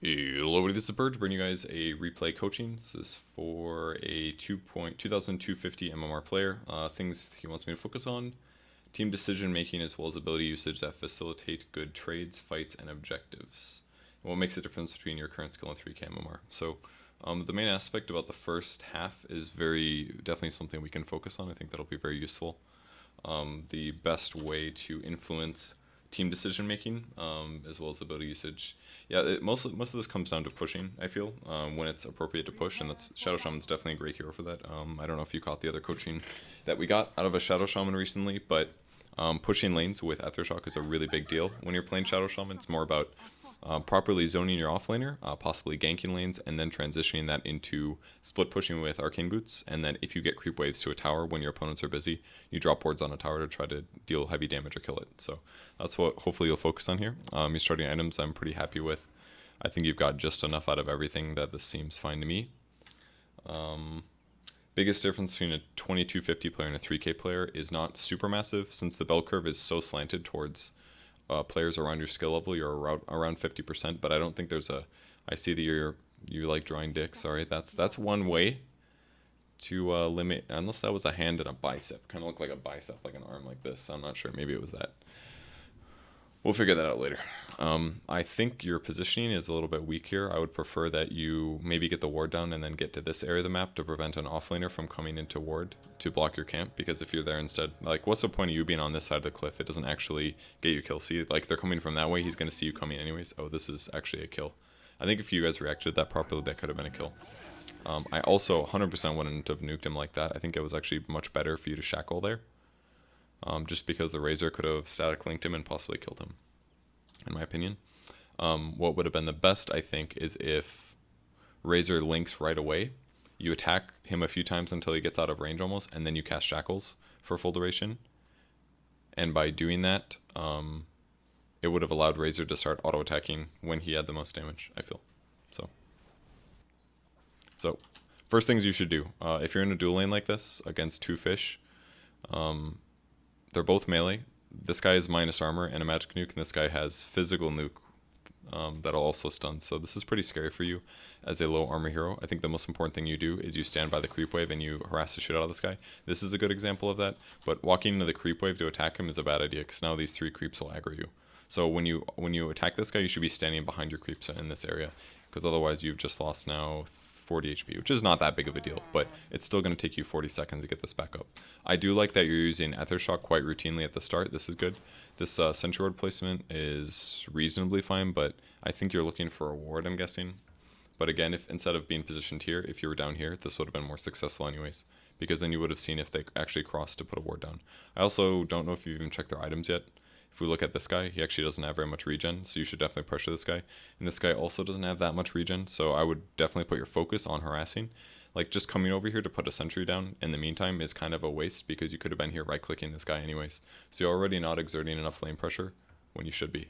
Hello, everybody. This is Purge, bringing you guys a replay coaching. This is for a 2.2250 MMR player. Things he wants me to focus on: team decision making as well as ability usage that facilitate good trades, fights, and objectives. And what makes the difference between your current skill and 3K MMR? So, the main aspect about the first half is definitely something we can focus on. I think that'll be very useful. The best way to influence team decision making, as well as ability usage. Yeah, most of this comes down to pushing. I feel when it's appropriate to push, and that's Shadow Shaman's definitely a great hero for that. I don't know if you caught the other coaching that we got out of a Shadow Shaman recently, but pushing lanes with Aethershock is a really big deal when you're playing Shadow Shaman. It's more about properly zoning your offlaner, possibly ganking lanes, and then transitioning that into split pushing with Arcane Boots. And then if you get creep waves to a tower when your opponents are busy, you drop boards on a tower to try to deal heavy damage or kill it. So that's what hopefully you'll focus on here. Your starting items I'm pretty happy with. I think you've got just enough out of everything that this seems fine to me. Biggest difference between a 2250 player and a 3K player is not super massive, since the bell curve is so slanted towards players around your skill level. You're around 50%, but I don't think there's a. I see that you like drawing dicks. Sorry, that's one way to limit, unless that was a hand and a bicep. Kind of looked like a bicep, like an arm like this. I'm not sure. Maybe it was that. We'll figure that out later. I think your positioning is a little bit weak here. I would prefer that you maybe get the ward down and then get to this area of the map to prevent an offlaner from coming into ward to block your camp, because if you're there instead, like, what's the point of you being on this side of the cliff? It doesn't actually get you kill. See, like, they're coming from that way. He's going to see you coming anyways. Oh, this is actually a kill. I think if you guys reacted that properly, that could have been a kill. I also 100% wouldn't have nuked him like that. I think it was actually much better for you to shackle there. Just because the Razor could have static linked him and possibly killed him, in my opinion. What would have been the best, I think, is if Razor links right away. You attack him a few times until he gets out of range almost, and then you cast Shackles for full duration. And by doing that, it would have allowed Razor to start auto-attacking when he had the most damage, I feel. So first things you should do, if you're in a dual lane like this against two fish, they're both melee. This guy is minus armor and a magic nuke, and this guy has physical nuke that'll also stun. So this is pretty scary for you as a low armor hero. I think the most important thing you do is you stand by the creep wave and you harass the shit out of this guy. This is a good example of that, but walking into the creep wave to attack him is a bad idea, because now these three creeps will aggro you. So when you attack this guy, you should be standing behind your creeps in this area, because otherwise you've just lost now 40 HP, which is not that big of a deal, but it's still going to take you 40 seconds to get this back up. I do like that you're using Aethershock quite routinely at the start. This is good. This Sentry Ward placement is reasonably fine, but I think you're looking for a ward, I'm guessing. But again, if instead of being positioned here, if you were down here, this would have been more successful anyways, because then you would have seen if they actually crossed to put a ward down. I also don't know if you've even checked their items yet. If we look at this guy, he actually doesn't have very much regen, so you should definitely pressure this guy. And this guy also doesn't have that much regen, so I would definitely put your focus on harassing. Like, just coming over here to put a sentry down in the meantime is kind of a waste, because you could have been here right-clicking this guy anyways. So you're already not exerting enough lane pressure when you should be.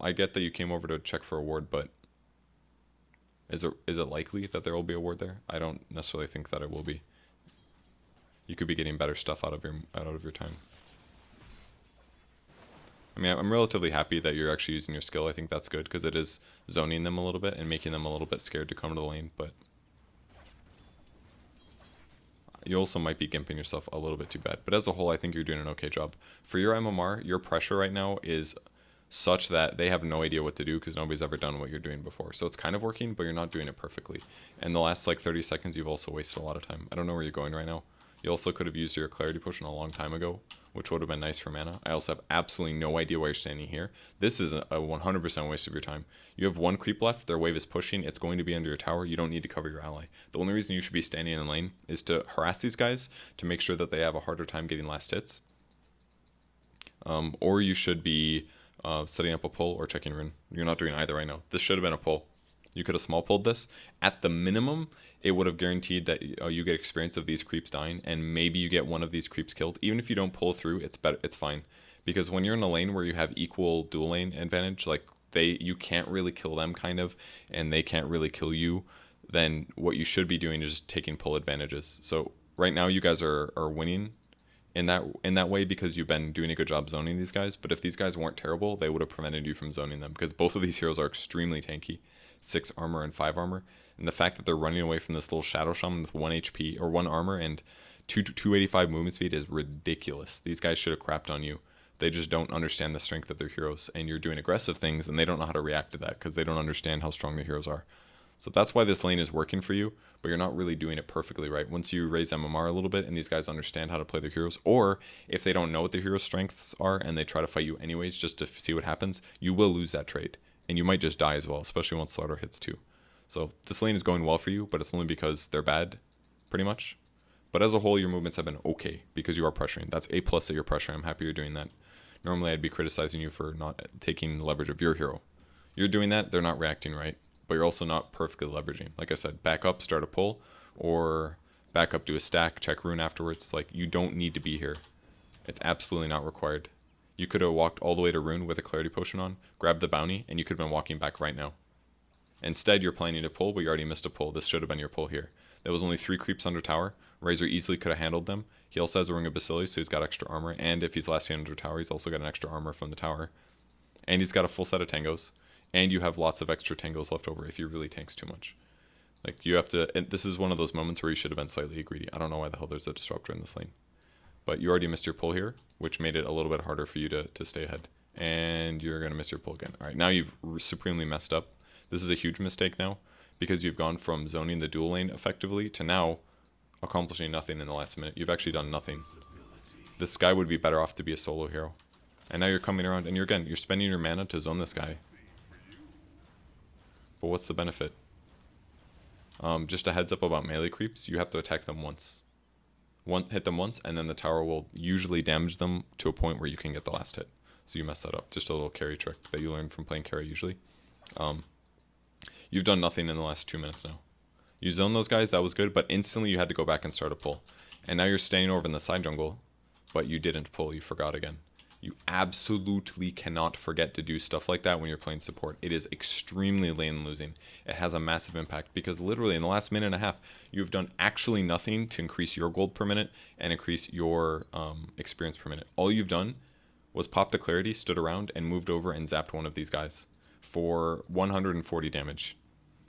I get that you came over to check for a ward, but is it likely that there will be a ward there? I don't necessarily think that it will be. You could be getting better stuff out of your time. I mean, I'm relatively happy that you're actually using your skill. I think that's good, because it is zoning them a little bit and making them a little bit scared to come to the lane, but you also might be gimping yourself a little bit too bad. But as a whole, I think you're doing an okay job. For your MMR, your pressure right now is such that they have no idea what to do, because nobody's ever done what you're doing before. So it's kind of working, but you're not doing it perfectly. And the last like 30 seconds, you've also wasted a lot of time. I don't know where you're going right now. You also could have used your clarity potion a long time ago, which would have been nice for mana. I also have absolutely no idea why you're standing here. This is a 100% waste of your time. You have one creep left. Their wave is pushing. It's going to be under your tower. You don't need to cover your ally. The only reason you should be standing in lane is to harass these guys, to make sure that they have a harder time getting last hits. Or you should be setting up a pull or checking rune. You're not doing either right now. This should have been a pull. You could have small pulled this. At the minimum, it would have guaranteed that you get experience of these creeps dying, and maybe you get one of these creeps killed. Even if you don't pull through, it's better. It's fine, because when you're in a lane where you have equal dual lane advantage, like you can't really kill them kind of, and they can't really kill you, then what you should be doing is just taking pull advantages. So right now you guys are winning in that way because you've been doing a good job zoning these guys. But if these guys weren't terrible, they would have prevented you from zoning them, because both of these heroes are extremely tanky, 6 armor and 5 armor. And the fact that they're running away from this little Shadow Shaman with 1 HP or 1 armor and 285 movement speed is ridiculous. These guys should have crapped on you. They just don't understand the strength of their heroes, and you're doing aggressive things and they don't know how to react to that because they don't understand how strong their heroes are. So that's why this lane is working for you, but you're not really doing it perfectly right. Once you raise MMR a little bit and these guys understand how to play their heroes, or if they don't know what their hero strengths are and they try to fight you anyways just to see what happens, you will lose that trade. And you might just die as well, especially once Slaughter hits too. So this lane is going well for you, but it's only because they're bad, pretty much. But as a whole, your movements have been okay because you are pressuring. That's A+ at your pressure. I'm happy you're doing that. Normally I'd be criticizing you for not taking leverage of your hero. You're doing that, they're not reacting right. But you're also not perfectly leveraging. Like I said, back up, start a pull, or back up, do a stack, check rune afterwards. Like, you don't need to be here. It's absolutely not required. You could have walked all the way to rune with a clarity potion on, grabbed the bounty, and you could have been walking back right now. Instead, you're planning to pull, but you already missed a pull. This should have been your pull here. There was only 3 creeps under tower. Razor easily could have handled them. He also has a Ring of Bacillus, so he's got extra armor, and if he's last seen under tower, he's also got an extra armor from the tower. And he's got a full set of tangos. And you have lots of extra tangos left over if he really tanks too much. Like, you have to, and this is one of those moments where you should have been slightly greedy. I don't know why the hell there's a disruptor in this lane. But you already missed your pull here, which made it a little bit harder for you to stay ahead. And you're going to miss your pull again. All right, now you've supremely messed up. This is a huge mistake now, because you've gone from zoning the dual lane effectively to now accomplishing nothing in the last minute. You've actually done nothing. This guy would be better off to be a solo hero. And now you're coming around, and you're spending your mana to zone this guy. But what's the benefit? Just a heads up about melee creeps. You have to attack them once. Hit them once, and then the tower will usually damage them to a point where you can get the last hit. So you mess that up. Just a little carry trick that you learn from playing carry usually. You've done nothing in the last 2 minutes now. You zoned those guys, that was good, but instantly you had to go back and start a pull. And now you're standing over in the side jungle, but you didn't pull. You forgot again. You absolutely cannot forget to do stuff like that when you're playing support. It is extremely lane losing. It has a massive impact because literally in the last minute and a half, you've done actually nothing to increase your gold per minute and increase your experience per minute. All you've done was pop the clarity, stood around, and moved over and zapped one of these guys for 140 damage,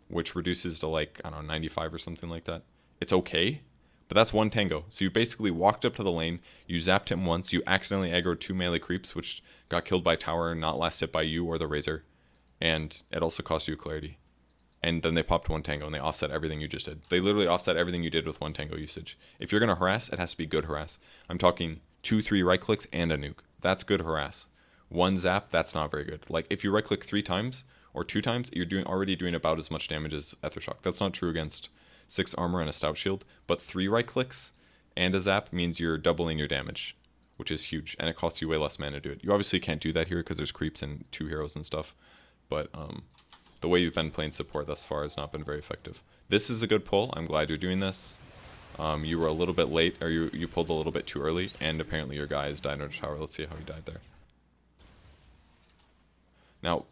which reduces to like, I don't know, 95 or something like that. It's okay. But that's one tango. So you basically walked up to the lane, you zapped him once, you accidentally aggroed 2 melee creeps, which got killed by tower and not last hit by you or the Razor. And it also cost you clarity. And then they popped 1 tango and they offset everything you just did. They literally offset everything you did with 1 tango usage. If you're going to harass, it has to be good harass. I'm talking 2-3 right clicks and a nuke. That's good harass. 1 zap, that's not very good. Like, if you right click 3 times or 2 times, you're already doing about as much damage as Aethershock. That's not true against 6 armor and a stout shield, but 3 right clicks and a zap means you're doubling your damage, which is huge, and it costs you way less mana to do it. You obviously can't do that here because there's creeps and 2 heroes and stuff, but the way you've been playing support thus far has not been very effective. This is a good pull. I'm glad you're doing this. You were a little bit late, or you pulled a little bit too early, and apparently your guy has died under tower. Let's see how he died there. Now,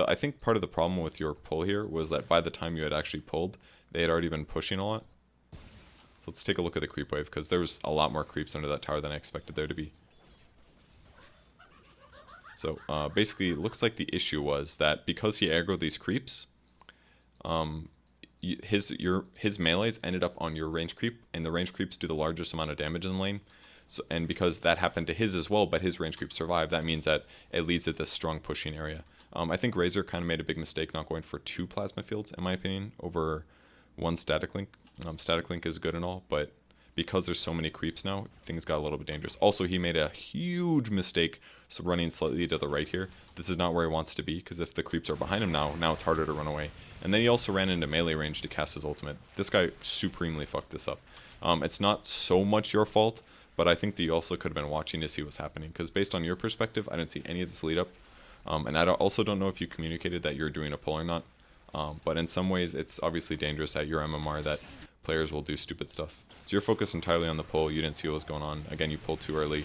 I think part of the problem with your pull here was that by the time you had actually pulled, they had already been pushing a lot. So let's take a look at the creep wave, because there was a lot more creeps under that tower than I expected there to be. So basically, it looks like the issue was that because he aggroed these creeps, his melees ended up on your range creep, and the range creeps do the largest amount of damage in the lane. So, and because that happened to his as well, but his range creep survived, that means that it leads to this strong pushing area. I think Razor kind of made a big mistake not going for 2 plasma fields, in my opinion, over 1 static link. Static link is good and all, but because there's so many creeps now, things got a little bit dangerous. Also, he made a huge mistake running slightly to the right here. This is not where he wants to be, because if the creeps are behind him now it's harder to run away. And then he also ran into melee range to cast his ultimate. This guy supremely fucked this up. It's not so much your fault, but I think that you also could have been watching to see what's happening, because based on your perspective, I didn't see any of this lead up. And I also don't know if you communicated that you're doing a pull or not. But in some ways, it's obviously dangerous at your MMR that players will do stupid stuff. So you're focused entirely on the pull. You didn't see what was going on. Again, you pulled too early,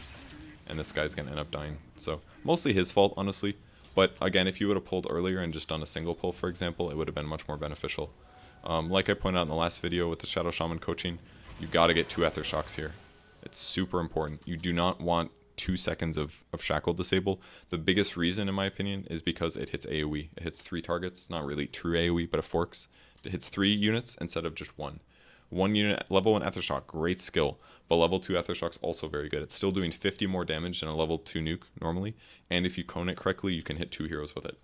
and this guy's going to end up dying. So mostly his fault, honestly. But again, if you would have pulled earlier and just done a single pull, for example, it would have been much more beneficial. Like I pointed out in the last video with the Shadow Shaman coaching, you've got to get 2 Aethershocks here. It's super important. You do not want 2 seconds of shackle disable. The biggest reason, in my opinion, is because it hits AoE. It hits 3 targets, not really true AoE, but it forks. It hits 3 units instead of just 1. 1 unit, level 1 Aethershock, great skill, but level 2 Aethershock's also very good. It's still doing 50 more damage than a level 2 nuke normally, and if you cone it correctly, you can hit 2 heroes with it.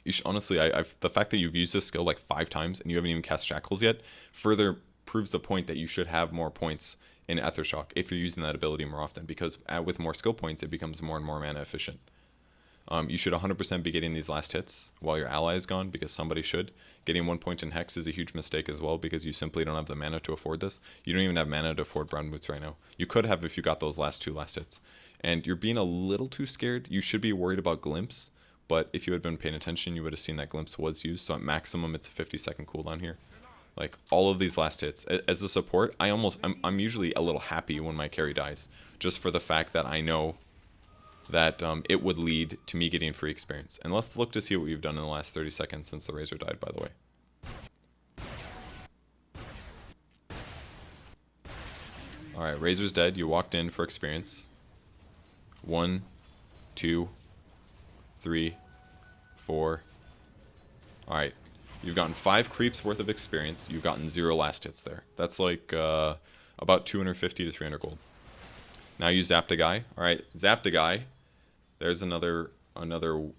You should, honestly, the fact that you've used this skill like 5 times and you haven't even cast Shackles yet further proves the point that you should have more points in Aethershock if you're using that ability more often, because with more skill points, it becomes more and more mana efficient. You should 100% be getting these last hits while your ally is gone, because somebody should. Getting 1 point in Hex is a huge mistake as well, because you simply don't have the mana to afford this. You don't even have mana to afford Brown Boots right now. You could have if you got those last 2 last hits. And you're being a little too scared. You should be worried about Glimpse, but if you had been paying attention, you would have seen that Glimpse was used. So at maximum, it's a 50-second cooldown here. Like, all of these last hits. As a support, I'm usually a little happy when my carry dies, just for the fact that I know that it would lead to me getting free experience. And let's look to see what we've done in the last 30 seconds since the Razor died, by the way. Alright, Razor's dead. You walked in for experience. 1, 2, 3, 4. Alright, you've gotten 5 creeps worth of experience. You've gotten 0 last hits there. That's like about 250 to 300 gold. Now you zapped a guy. Alright, zapped a guy. There's another, that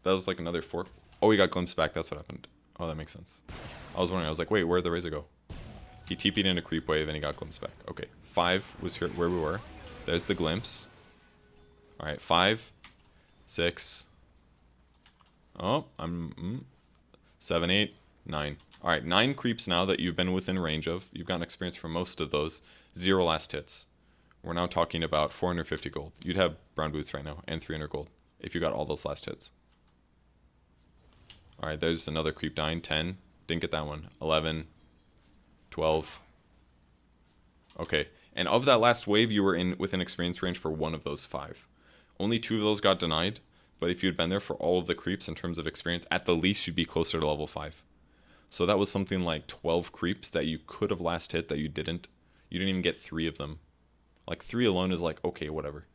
was like another 4. Oh, he got glimpsed back, that's what happened. Oh, that makes sense. I was wondering, I was like, wait, where'd the Razor go? He TP'd in a creep wave and he got glimpsed back. Okay, 5 was here where we were. There's the glimpse. Alright, 5, 6. Oh, 7, 8, 9. Alright, 9 creeps now that you've been within range of. You've gotten experience for most of those. 0 last hits. We're now talking about 450 gold. You'd have Brown Boots right now, and 300 gold, if you got all those last hits. Alright, there's another creep dying. 10. Didn't get that one. 11. 12. Okay, and of that last wave, you were within experience range for 1 of those 5. Only 2 of those got denied, but if you'd been there for all of the creeps in terms of experience, at the least you'd be closer to level 5. So that was something like 12 creeps that you could have last hit that you didn't. You didn't even get 3 of them. Like, 3 alone is like, okay, whatever.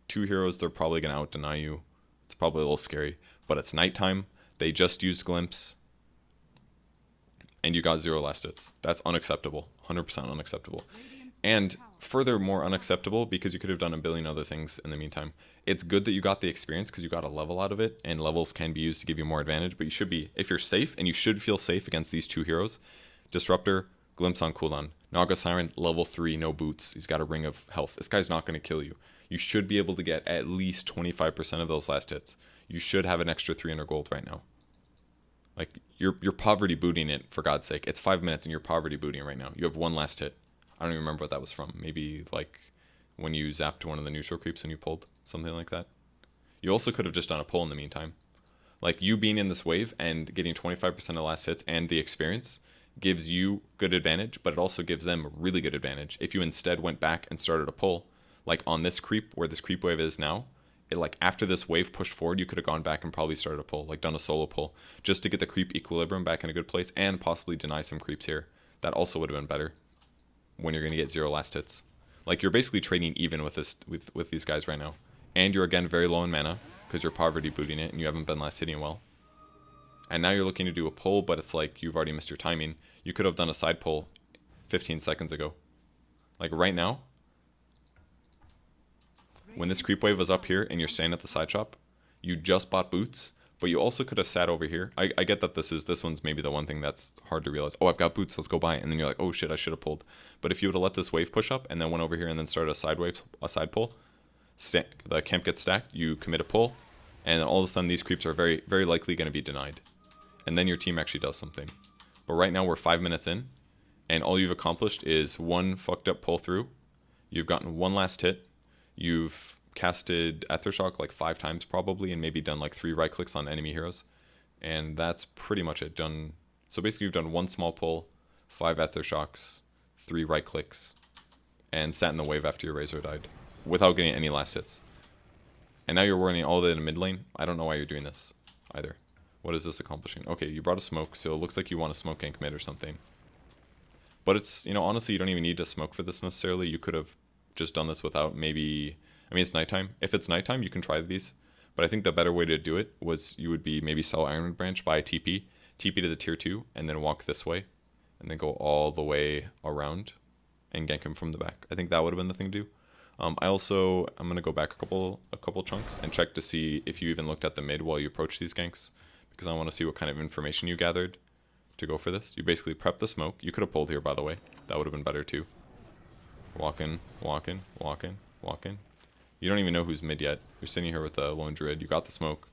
2 heroes, they're probably going to out-deny you. It's probably a little scary. But it's nighttime. They just used Glimpse. And you got 0 last hits. That's unacceptable. 100% unacceptable. And furthermore unacceptable because you could have done a billion other things in the meantime. It's good that you got the experience because you got a level out of it. And levels can be used to give you more advantage. But you should be, if you're safe, and you should feel safe against these 2 heroes, Disruptor, Glimpse on cooldown. Naga Siren, level 3, no boots. He's got a ring of health. This guy's not going to kill you. You should be able to get at least 25% of those last hits. You should have an extra 300 gold right now. Like, you're poverty booting it, for God's sake. It's 5 minutes and you're poverty booting right now. You have 1 last hit. I don't even remember what that was from. Maybe, like, when you zapped one of the neutral creeps and you pulled. Something like that. You also could have just done a pull in the meantime. Like, you being in this wave and getting 25% of last hits and the experience gives you good advantage, but it also gives them really good advantage. If you instead went back and started a pull, like on this creep, where this creep wave is now, it, like, after this wave pushed forward, you could have gone back and probably started a pull, like done a solo pull, just to get the creep equilibrium back in a good place and possibly deny some creeps here. That also would have been better when you're going to get 0 last hits. Like, you're basically trading even with this with these guys right now. And you're, again, very low in mana because you're poverty booting it and you haven't been last hitting well. And now you're looking to do a pull, but it's like you've already missed your timing. You could have done a side pull 15 seconds ago. Like, right now, when this creep wave was up here and you're staying at the side shop, you just bought boots, but you also could have sat over here. I get that this one's maybe the one thing that's hard to realize. Oh, I've got boots, let's go buy it. And then you're like, oh shit, I should have pulled. But if you would have let this wave push up and then went over here and then started a side pull, the camp gets stacked, you commit a pull, and then all of a sudden these creeps are very, very likely going to be denied. And then your team actually does something. But right now we're 5 minutes in, and all you've accomplished is 1 fucked up pull through. You've gotten 1 last hit. You've casted Aethershock like 5 times probably, and maybe done like 3 right clicks on enemy heroes. And that's pretty much it. So basically you've done 1 small pull, 5 Aethershocks, 3 right clicks, and sat in the wave after your Razor died, without getting any last hits. And now you're running all the way to mid lane. I don't know why you're doing this either. What is this accomplishing? Okay, you brought a smoke, so it looks like you want a smoke gank mid or something. But it's, you know, honestly, you don't even need to smoke for this necessarily. You could have just done this without. Maybe, I mean, it's nighttime. If it's nighttime, you can try these. But I think the better way to do it was you would be maybe sell Iron Branch, buy a TP to the tier 2, and then walk this way, and then go all the way around and gank him from the back. I think that would have been the thing to do. I'm gonna go back a couple chunks and check to see if you even looked at the mid while you approach these ganks, because I want to see what kind of information you gathered to go for this. You basically prep the smoke. You could have pulled here, by the way. That would have been better too. Walk in. You don't even know who's mid yet. You're sitting here with a lone druid. You got the smoke.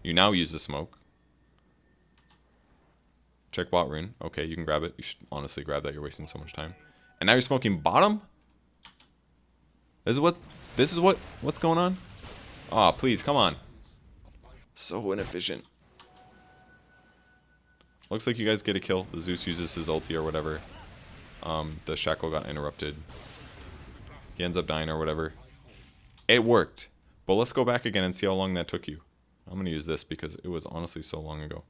You now use the smoke. Check bot rune. Okay, you can grab it. You should honestly grab that. You're wasting so much time. And now you're smoking bottom? This is what's going on? Aw, please, come on. So inefficient. Looks like you guys get a kill. The Zeus uses his ulti or whatever. The shackle got interrupted. He ends up dying or whatever. It worked. But let's go back again and see how long that took you. I'm going to use this because it was honestly so long ago.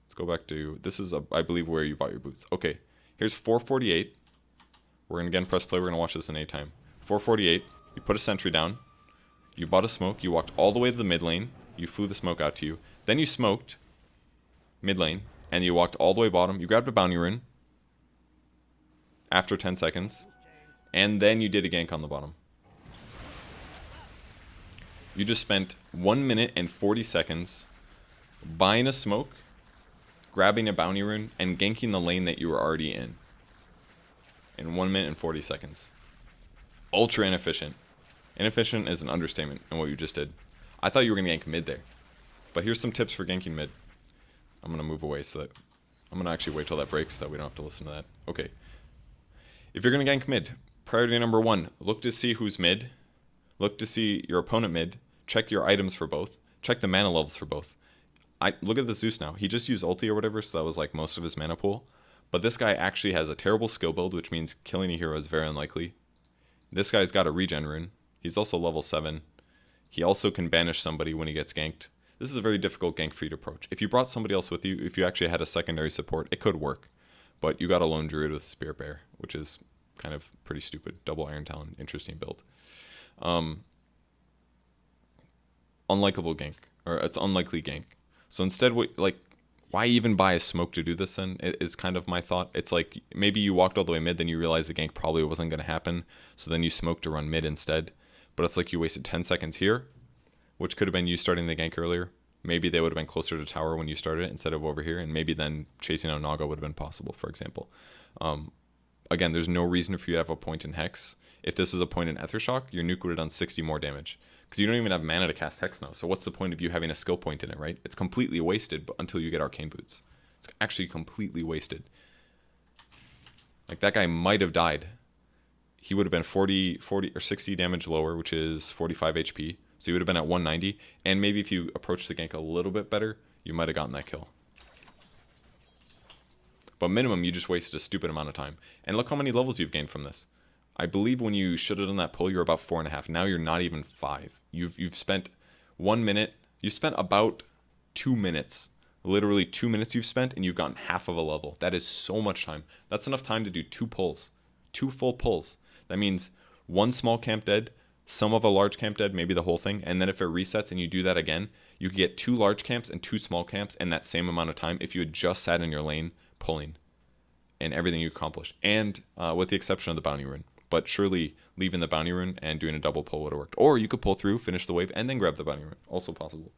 Let's go back to, this is, I believe, where you bought your boots. Okay, here's 448. We're going to again press play. We're going to watch this in A time. 448. You put a sentry down. You bought a smoke. You walked all the way to the mid lane. You flew the smoke out to you. Then you smoked mid lane. And you walked all the way bottom. You grabbed a bounty rune. After 10 seconds. And then you did a gank on the bottom. You just spent 1 minute and 40 seconds buying a smoke, grabbing a bounty rune, and ganking the lane that you were already in 1 minute and 40 seconds. Ultra inefficient. Inefficient is an understatement in what you just did. I thought you were going to gank mid there. But here's some tips for ganking mid. I'm going to move away so that... I'm going to actually wait till that breaks so that we don't have to listen to that. Okay. If you're going to gank mid, priority number 1, look to see who's mid. Look to see your opponent mid. Check your items for both. Check the mana levels for both. Look at the Zeus now. He just used ulti or whatever, so that was like most of his mana pool. But this guy actually has a terrible skill build, which means killing a hero is very unlikely. This guy's got a regen rune. He's also level 7. He also can banish somebody when he gets ganked. This is a very difficult gank for you to approach. If you brought somebody else with you, if you actually had a secondary support, it could work. But you got a lone druid with Spirit Bear, which is kind of pretty stupid. Double Iron Talon, interesting build. Unlikable gank, or it's unlikely gank. So instead, why even buy a smoke to do this then, is kind of my thought. It's like, maybe you walked all the way mid, then you realized the gank probably wasn't going to happen, so then you smoked to run mid instead. But it's like you wasted 10 seconds here, which could have been you starting the gank earlier. Maybe they would have been closer to tower when you started it instead of over here, and maybe then chasing out Naga would have been possible, for example. Again, there's no reason for you to have a point in Hex. If this was a point in Aethershock, your nuke would have done 60 more damage. Because you don't even have mana to cast Hex now, so what's the point of you having a skill point in it, right? It's completely wasted until you get Arcane Boots. It's actually completely wasted. Like, that guy might have died. He would have been 40 or 60 damage lower, which is 45 HP. So he would have been at 190. And maybe if you approach the gank a little bit better, you might have gotten that kill. But minimum, you just wasted a stupid amount of time. And look how many levels you've gained from this. I believe when you should have done that pull, you're about 4.5. Now you're not even 5. You've spent 1 minute. You spent about 2 minutes. Literally 2 minutes you've spent, and you've gotten half of a level. That is so much time. That's enough time to do 2 pulls. 2 full pulls. That means 1 small camp dead, some of a large camp dead, maybe the whole thing. And then if it resets and you do that again, you can get 2 large camps and 2 small camps in that same amount of time if you had just sat in your lane pulling and everything you accomplished. And with the exception of the bounty rune. But surely leaving the bounty rune and doing a double pull would have worked. Or you could pull through, finish the wave, and then grab the bounty rune. Also possible.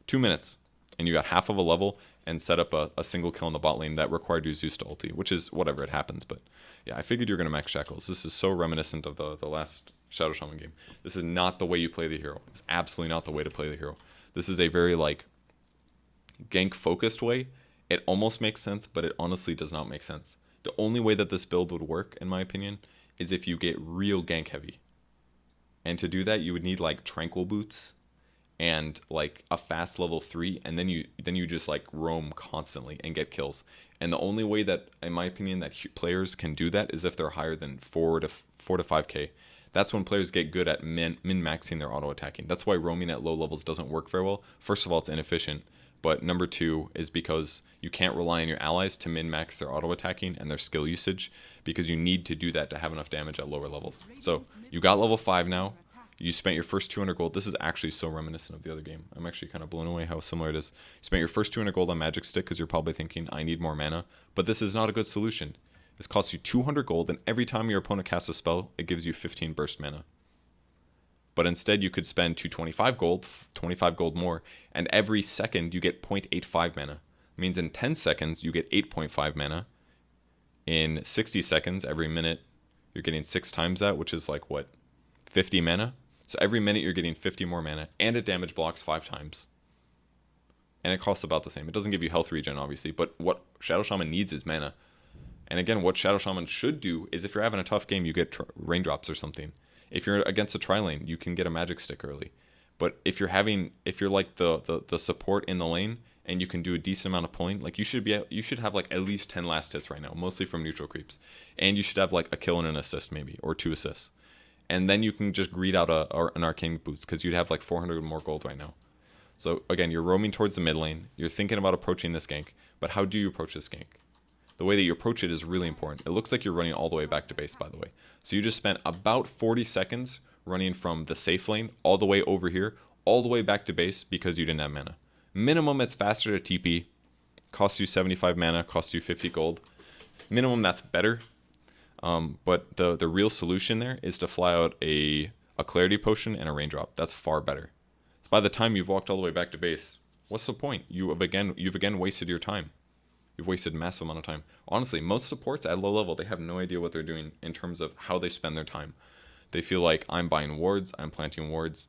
2 minutes. And you got half of a level and set up a single kill in the bot lane that required your Zeus to ulti. Which is whatever, it happens. But yeah, I figured you're going to max Shackles. This is so reminiscent of the last Shadow Shaman game. This is not the way you play the hero. It's absolutely not the way to play the hero. This is a very, like, gank-focused way. It almost makes sense, but it honestly does not make sense. The only way that this build would work, in my opinion, is if you get real gank heavy. And to do that, you would need like tranquil boots and like a fast level 3, and then you just like roam constantly and get kills. And the only way that, in my opinion, that players can do that is if they're higher than 4 to 5k. That's when players get good at min-maxing their auto attacking. That's why roaming at low levels doesn't work very well. First of all, it's inefficient, But number 2 is because you can't rely on your allies to min-max their auto-attacking and their skill usage, because you need to do that to have enough damage at lower levels. So you got level 5 now. You spent your first 200 gold. This is actually so reminiscent of the other game. I'm actually kind of blown away how similar it is. You spent your first 200 gold on Magic Stick because you're probably thinking, I need more mana. But this is not a good solution. This costs you 200 gold, and every time your opponent casts a spell, it gives you 15 burst mana. But instead, you could spend 225 gold, 25 gold more, and every second you get 0.85 mana. It means in 10 seconds, you get 8.5 mana. In 60 seconds, every minute, you're getting 6 times that, which is like, what, 50 mana? So every minute, you're getting 50 more mana, and it damage blocks 5 times. And it costs about the same. It doesn't give you health regen, obviously, but what Shadow Shaman needs is mana. And again, what Shadow Shaman should do is if you're having a tough game, you get raindrops or something. If you're against a tri-lane, you can get a magic stick early. But if you're like the support in the lane and you can do a decent amount of pulling, like you should have like at least 10 last hits right now, mostly from neutral creeps. And you should have like a kill and an assist maybe, or 2 assists. And then you can just greed out an arcane boost because you'd have like 400 more gold right now. So again, you're roaming towards the mid lane. You're thinking about approaching this gank, but how do you approach this gank? The way that you approach it is really important. It looks like you're running all the way back to base, by the way. So you just spent about 40 seconds running from the safe lane all the way over here, all the way back to base because you didn't have mana. Minimum, it's faster to TP. Costs you 75 mana, costs you 50 gold. Minimum, that's better. But the real solution there is to fly out a clarity potion and a raindrop. That's far better. So by the time you've walked all the way back to base, what's the point? You've again wasted your time. You've wasted a massive amount of time. Honestly, most supports at low level, they have no idea what they're doing in terms of how they spend their time. They feel like I'm buying wards, I'm planting wards,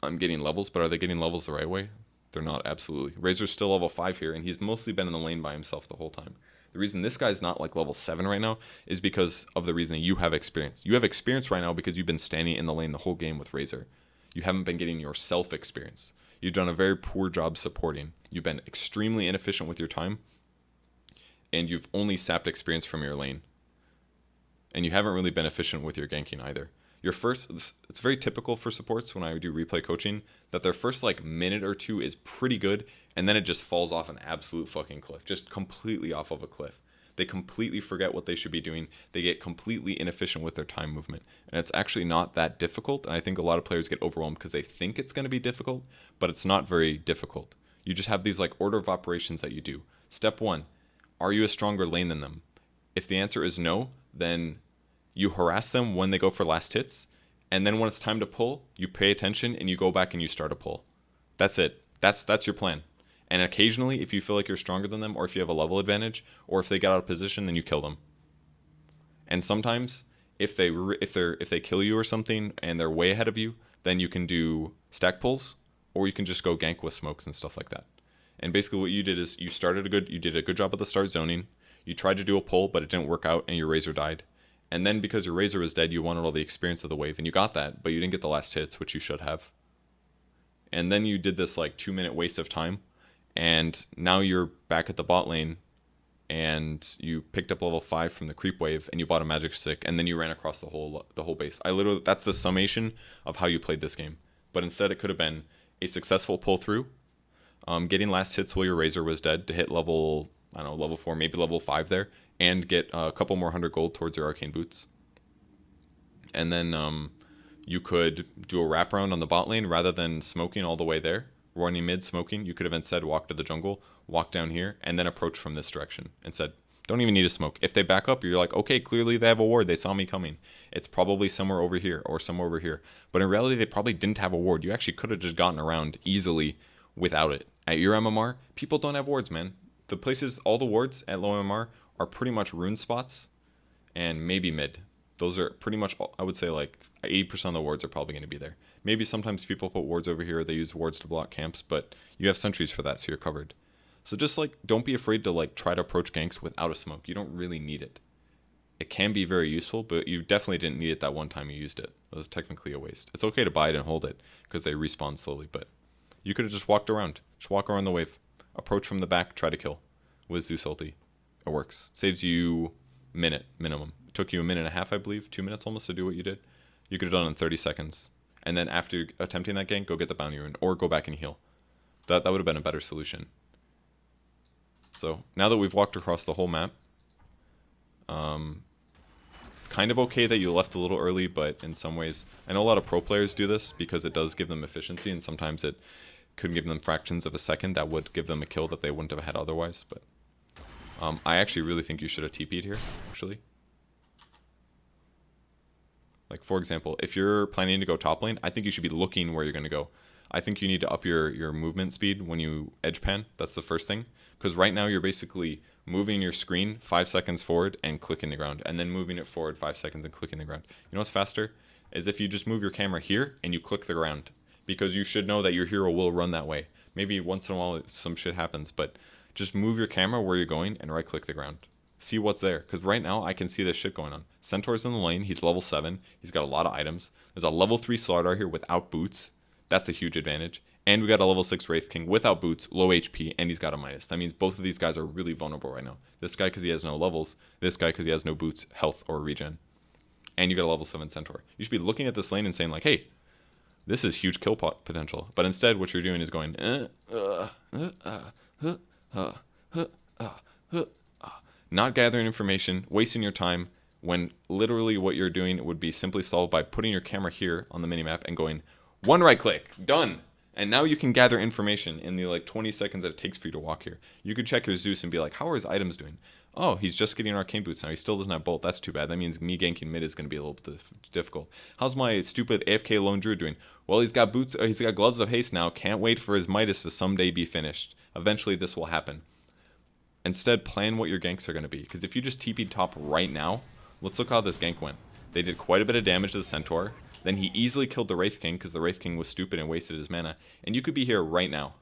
I'm getting levels, but are they getting levels the right way? They're not, absolutely. Razor's still level 5 here, and he's mostly been in the lane by himself the whole time. The reason this guy's not like level 7 right now is because of the reason that you have experience. You have experience right now because you've been standing in the lane the whole game with Razor. You haven't been getting yourself experience. You've done a very poor job supporting. You've been extremely inefficient with your time, and you've only sapped experience from your lane. And you haven't really been efficient with your ganking either. It's very typical for supports when I do replay coaching that their first like minute or 2 is pretty good, and then it just falls off an absolute fucking cliff, just completely off of a cliff. They completely forget what they should be doing. They get completely inefficient with their time movement. And it's actually not that difficult. And I think a lot of players get overwhelmed because they think it's going to be difficult, but it's not very difficult. You just have these like order of operations that you do. Step 1, are you a stronger lane than them? If the answer is no, then you harass them when they go for last hits. And then when it's time to pull, you pay attention and you go back and you start a pull. That's it. That's your plan. And occasionally, if you feel like you're stronger than them, or if you have a level advantage, or if they get out of position, then you kill them. And sometimes, if they kill you or something, and they're way ahead of you, then you can do stack pulls, or you can just go gank with smokes and stuff like that. And basically, what you did is you did a good job at the start zoning. You tried to do a pull, but it didn't work out, and your Razor died. And then because your Razor was dead, you wanted all the experience of the wave, and you got that, but you didn't get the last hits, which you should have. And then you did this like 2-minute waste of time. And now you're back at the bot lane, and you picked up level 5 from the creep wave, and you bought a magic stick, and then you ran across the whole base. That's the summation of how you played this game. But instead, it could have been a successful pull through, getting last hits while your Razor was dead to hit level 4, maybe level 5 there, and get a couple more 100 gold towards your arcane boots. And then you could do a wraparound on the bot lane rather than smoking all the way there. Running mid, smoking, you could have instead walked to the jungle, walked down here, and then approach from this direction and said, don't even need to smoke. If they back up, you're like, okay, clearly they have a ward. They saw me coming. It's probably somewhere over here or somewhere over here. But in reality, they probably didn't have a ward. You actually could have just gotten around easily without it. At your MMR, people don't have wards, man. The places, all the wards at low MMR are pretty much rune spots and maybe mid. Those are pretty much, I would say like 80% of the wards are probably going to be there. Maybe sometimes people put wards over here. They use wards to block camps, but you have sentries for that, so you're covered. So just like, don't be afraid to like try to approach ganks without a smoke. You don't really need it. It can be very useful, but you definitely didn't need it that one time you used it. It was technically a waste. It's okay to buy it and hold it because they respawn slowly, but you could have just walked around. Just walk around the wave. Approach from the back, try to kill with Zeus ulti. It works. Saves you minute minimum. It took you a minute and a half, I believe, 2 minutes almost to do what you did. You could have done it in 30 seconds. And then after attempting that gank, go get the bounty rune or go back and heal. That would have been a better solution. So now that we've walked across the whole map, it's kind of okay that you left a little early, but in some ways, I know a lot of pro players do this because it does give them efficiency, and sometimes it could give them fractions of a second that would give them a kill that they wouldn't have had otherwise. But I actually really think you should have TP'd here, actually. Like, for example, if you're planning to go top lane, I think you should be looking where you're going to go. I think you need to up your movement speed when you edge pan. That's the first thing. Because right now you're basically moving your screen 5 seconds forward and clicking the ground, and then moving it forward 5 seconds and clicking the ground. You know what's faster? Is if you just move your camera here and you click the ground. Because you should know that your hero will run that way. Maybe once in a while some shit happens, but just move your camera where you're going and right click the ground. See what's there. Because right now I can see this shit going on. Centaur's in the lane. He's level 7. He's got a lot of items. There's a level 3 Slardar here without boots. That's a huge advantage. And we got a level 6 Wraith King without boots, low HP, and he's got a minus. That means both of these guys are really vulnerable right now. This guy because he has no levels. This guy because he has no boots, health, or regen. And you got a level 7 Centaur. You should be looking at this lane and saying like, hey, this is huge kill potential. But instead what you're doing is going, not gathering information, wasting your time, when literally what you're doing would be simply solved by putting your camera here on the minimap and going, one right click, done. And now you can gather information in the like 20 seconds that it takes for you to walk here. You could check your Zeus and be like, how are his items doing? Oh, he's just getting arcane boots now. He still doesn't have bolt. That's too bad. That means me ganking mid is going to be a little bit difficult. How's my stupid AFK lone druid doing? Well, he's got boots. He's got gloves of haste now. Can't wait for his Midas to someday be finished. Eventually, this will happen. Instead, plan what your ganks are going to be. Because if you just TP'd top right now, let's look how this gank went. They did quite a bit of damage to the Centaur. Then he easily killed the Wraith King because the Wraith King was stupid and wasted his mana. And you could be here right now.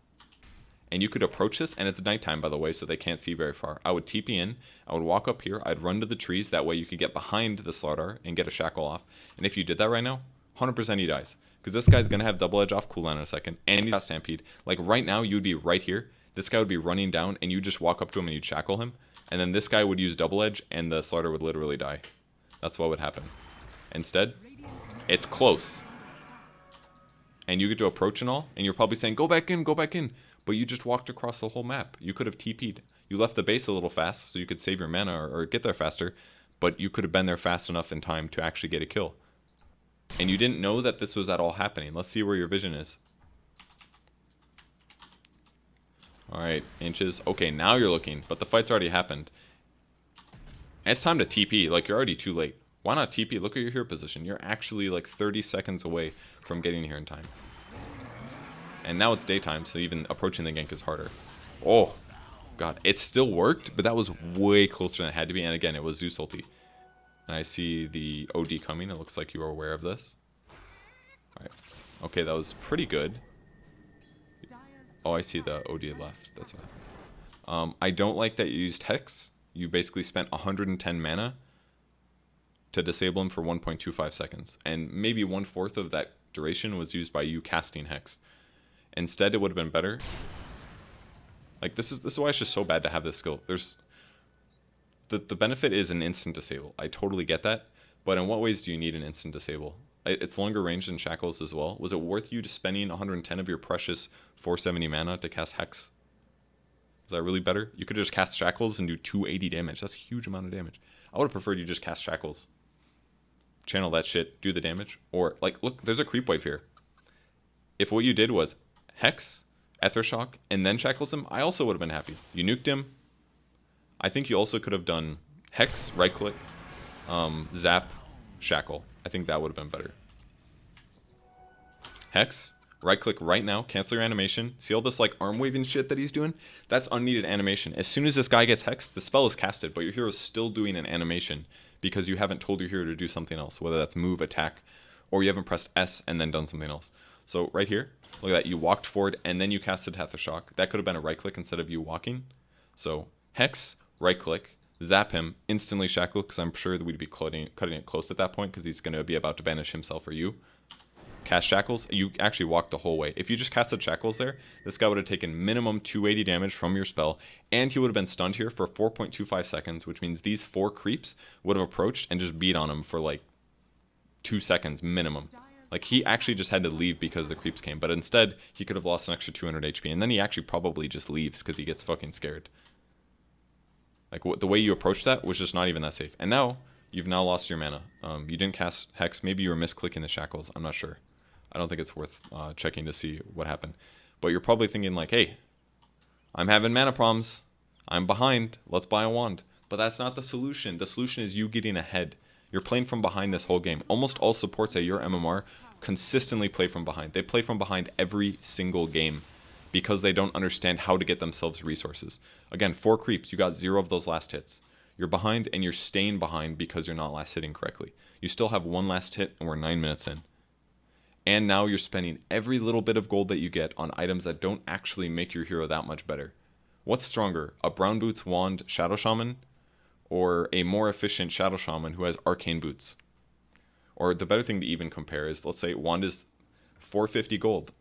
And you could approach this, and it's nighttime, by the way, so they can't see very far. I would TP in, I would walk up here, I'd run to the trees, that way you could get behind the Slardar and get a shackle off. And if you did that right now, 100% he dies. Because this guy's going to have double edge off cooldown in a second, and he's got Stampede. Like right now, you'd be right here, this guy would be running down, and you just walk up to him and you'd shackle him. And then this guy would use double edge, and the Slardar would literally die. That's what would happen. Instead, it's close. And you get to approach and all, and you're probably saying, go back in, go back in. But you just walked across the whole map. You could have TP'd. You left the base a little fast so you could save your mana or get there faster, but you could have been there fast enough in time to actually get a kill. And you didn't know that this was at all happening. Let's see where your vision is. Alright, inches. Okay, now you're looking, but the fight's already happened. And it's time to TP. Like, you're already too late. Why not TP? Look at your hero position. You're actually like 30 seconds away from getting here in time. And now it's daytime, so even approaching the gank is harder. Oh, God. It still worked, but that was way closer than it had to be. And again, it was Zeus ulti. And I see the OD coming. It looks like you are aware of this. Alright. Okay, that was pretty good. Oh, I see the OD left. That's right. I don't like that you used Hex. You basically spent 110 mana to disable him for 1.25 seconds. And maybe 1/4 of that duration was used by you casting Hex. Instead, it would have been better. Like, this is why it's just so bad to have this skill. There's the benefit is an instant disable. I totally get that. But in what ways do you need an instant disable? It's longer range than Shackles as well. Was it worth you to spending 110 of your precious 470 mana to cast Hex? Is that really better? You could just cast Shackles and do 280 damage. That's a huge amount of damage. I would have preferred you just cast Shackles. Channel that shit, do the damage. Or, like, look, there's a creep wave here. If what you did was Hex, Aethershock, and then Shackles him, I also would have been happy. You nuked him. I think you also could have done Hex, right-click, Zap, Shackle. I think that would have been better. Hex, right-click right now, cancel your animation. See all this, like, arm-waving shit that he's doing? That's unneeded animation. As soon as this guy gets Hexed, the spell is casted, but your hero's still doing an animation because you haven't told your hero to do something else, whether that's move, attack, or you haven't pressed S and then done something else. So right here, look at that. You walked forward and then you casted Aethershock. That could have been a right click instead of you walking. So Hex, right click, zap him, instantly shackle, because I'm sure that we'd be cutting it close at that point because he's going to be about to banish himself or you. Cast Shackles, you actually walked the whole way. If you just casted Shackles there, this guy would have taken minimum 280 damage from your spell, and he would have been stunned here for 4.25 seconds, which means these 4 creeps would have approached and just beat on him for like 2 seconds minimum. Like, he actually just had to leave because the creeps came. But instead, he could have lost an extra 200 HP. And then he actually probably just leaves because he gets fucking scared. Like, the way you approach that was just not even that safe. And now, you've now lost your mana. You didn't cast Hex. Maybe you were misclicking the shackles. I'm not sure. I don't think it's worth checking to see what happened. But you're probably thinking like, hey, I'm having mana problems. I'm behind. Let's buy a wand. But that's not the solution. The solution is you getting ahead. You're playing from behind this whole game. Almost all supports at your MMR consistently play from behind. They play from behind every single game because they don't understand how to get themselves resources. Again, 4 creeps. You got 0 of those last hits. You're behind and you're staying behind because you're not last hitting correctly. You still have 1 last hit and we're 9 minutes in. And now you're spending every little bit of gold that you get on items that don't actually make your hero that much better. What's stronger, a Brown Boots Wand Shadow Shaman or a more efficient Shadow Shaman who has Arcane Boots? Or the better thing to even compare is, let's say Wand is 450 gold.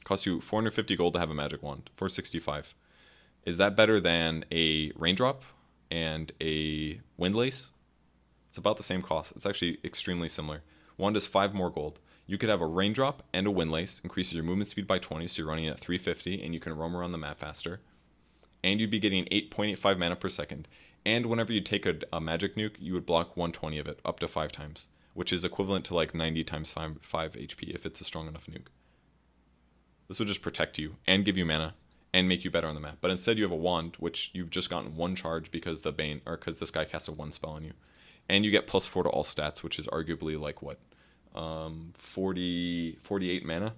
Costs you 450 gold to have a magic wand, 465. Is that better than a Raindrop and a Windlace? It's about the same cost. It's actually extremely similar. Wand is 5 more gold. You could have a Raindrop and a Windlace, increases your movement speed by 20, so you're running at 350, and you can roam around the map faster. And you'd be getting 8.85 mana per second. And whenever you take a magic nuke, you would block 120 of it, up to 5 times, which is equivalent to like 90 times 5 HP if it's a strong enough nuke. This would just protect you and give you mana and make you better on the map. But instead you have a wand, which you've just gotten 1 charge because the Bane, or because this guy casts a 1 spell on you. And you get +4 to all stats, which is arguably like what? 48 mana?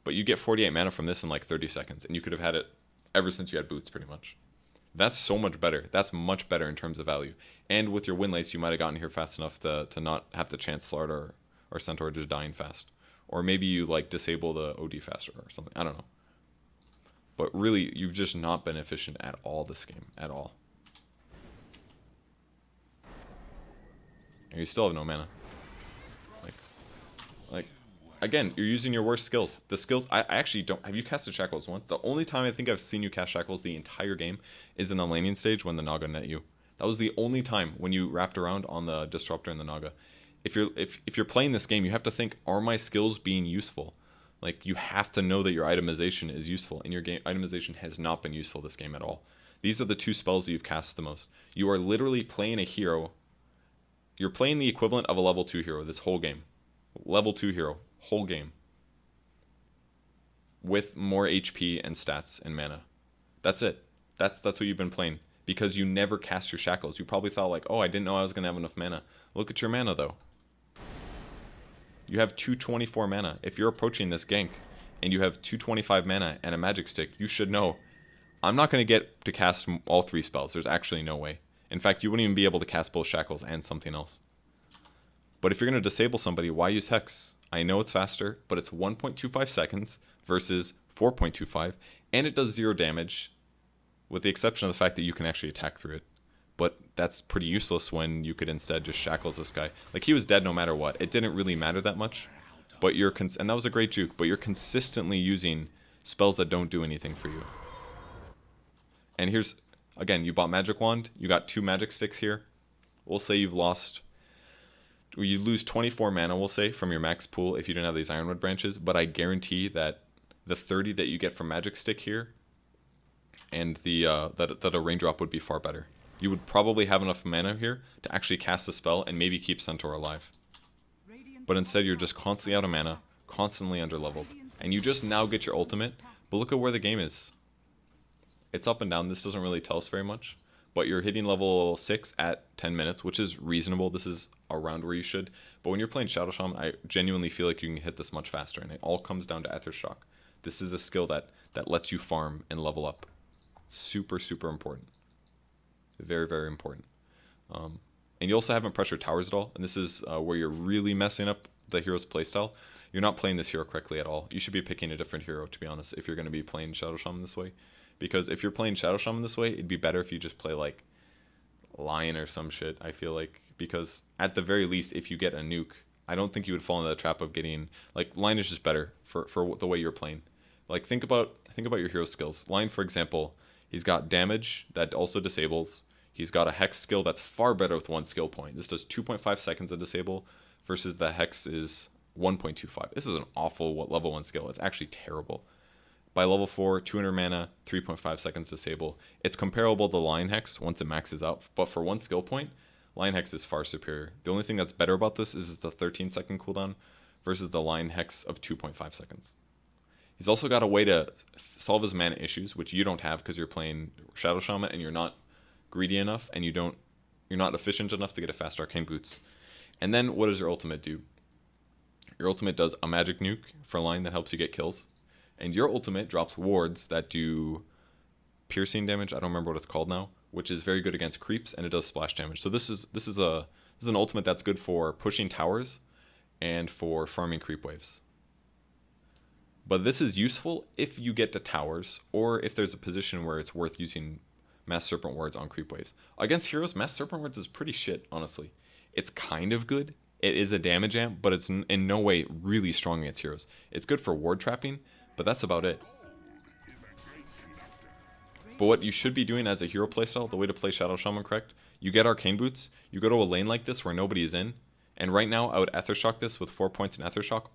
But you get 48 mana from this in like 30 seconds, and you could have had it ever since you had boots, pretty much. That's so much better. That's much better in terms of value. And with your Windlace, you might have gotten here fast enough to not have the chance Slardar or Centaur just dying fast. Or maybe you like disable the OD faster or something. I don't know. But really, you've just not been efficient at all this game. At all. And you still have no mana. Like, again, you're using your worst skills. The skills, I actually don't, have you casted Shackles once? The only time I think I've seen you cast Shackles the entire game is in the laning stage when the Naga net you. That was the only time when you wrapped around on the Disruptor and the Naga. If you're playing this game, you have to think, are my skills being useful? Like, you have to know that your itemization is useful, and your game itemization has not been useful this game at all. These are the 2 spells that you've cast the most. You are literally playing a hero. You're playing the equivalent of a level 2 hero this whole game. Level 2 hero, whole game. With more HP and stats and mana. That's it. That's what you've been playing. Because you never cast your Shackles. You probably thought like, oh, I didn't know I was going to have enough mana. Look at your mana though. You have 224 mana. If you're approaching this gank and you have 225 mana and a magic stick, you should know, I'm not going to get to cast all 3 spells. There's actually no way. In fact, you wouldn't even be able to cast both Shackles and something else. But if you're going to disable somebody, why use Hex? I know it's faster, but it's 1.25 seconds versus 4.25, and it does 0 damage, with the exception of the fact that you can actually attack through it. But that's pretty useless when you could instead just Shackles this guy. Like, he was dead no matter what. It didn't really matter that much. But you're and that was a great juke, but you're consistently using spells that don't do anything for you. And here's, again, you bought Magic Wand. You got 2 magic sticks here. We'll say you've lost... You lose 24 mana, we'll say, from your max pool if you didn't have these Ironwood branches, but I guarantee that the 30 that you get from Magic Stick here and the that a Raindrop would be far better. You would probably have enough mana here to actually cast a spell and maybe keep Centaur alive. But instead you're just constantly out of mana, constantly underleveled, and you just now get your ultimate, but look at where the game is. It's up and down. This doesn't really tell us very much. But you're hitting level 6 at 10 minutes, which is reasonable. This is around where you should. But when you're playing Shadow Shaman, I genuinely feel like you can hit this much faster. And it all comes down to Ether Shock. This is a skill that lets you farm and level up. Super, super important. Very, very important. And you also haven't pressured towers at all. And this is where you're really messing up the hero's playstyle. You're not playing this hero correctly at all. You should be picking a different hero, to be honest, if you're going to be playing Shadow Shaman this way. Because if you're playing Shadow Shaman this way, it'd be better if you just play like Lion or some shit, I feel like. Because at the very least, if you get a nuke, I don't think you would fall into the trap of getting... Like, Lion is just better for the way you're playing. Like, think about your hero skills. Lion, for example, he's got damage that also disables. He's got a Hex skill that's far better with 1 skill point. This does 2.5 seconds of disable, versus the Hex is 1.25. This is an awful level 1 skill. It's actually terrible. By level 4, 200 mana, 3.5 seconds disable. It's comparable to Lion Hex once it maxes out, but for 1 skill point, Lion Hex is far superior. The only thing that's better about this is it's a 13-second cooldown versus the Lion Hex of 2.5 seconds. He's also got a way to solve his mana issues, which you don't have because you're playing Shadow Shaman and you're not greedy enough and you're not efficient enough to get a fast Arcane Boots. And then what does your ultimate do? Your ultimate does a magic nuke for a line that helps you get kills. And your ultimate drops wards that do piercing damage. I don't remember what it's called now, which is very good against creeps, and it does splash damage. So this is an ultimate that's good for pushing towers and for farming creep waves. But this is useful if you get to towers or if there's a position where it's worth using Mass Serpent Wards on creep waves. Against heroes, Mass Serpent Wards is pretty shit, honestly. It's kind of good. It is a damage amp, but it's in no way really strong against heroes. It's good for ward trapping, but that's about it. But what you should be doing as a hero playstyle, the way to play Shadow Shaman correct, you get Arcane Boots, you go to a lane like this where nobody is in, and right now I would Aethershock this with 4 points in Aethershock.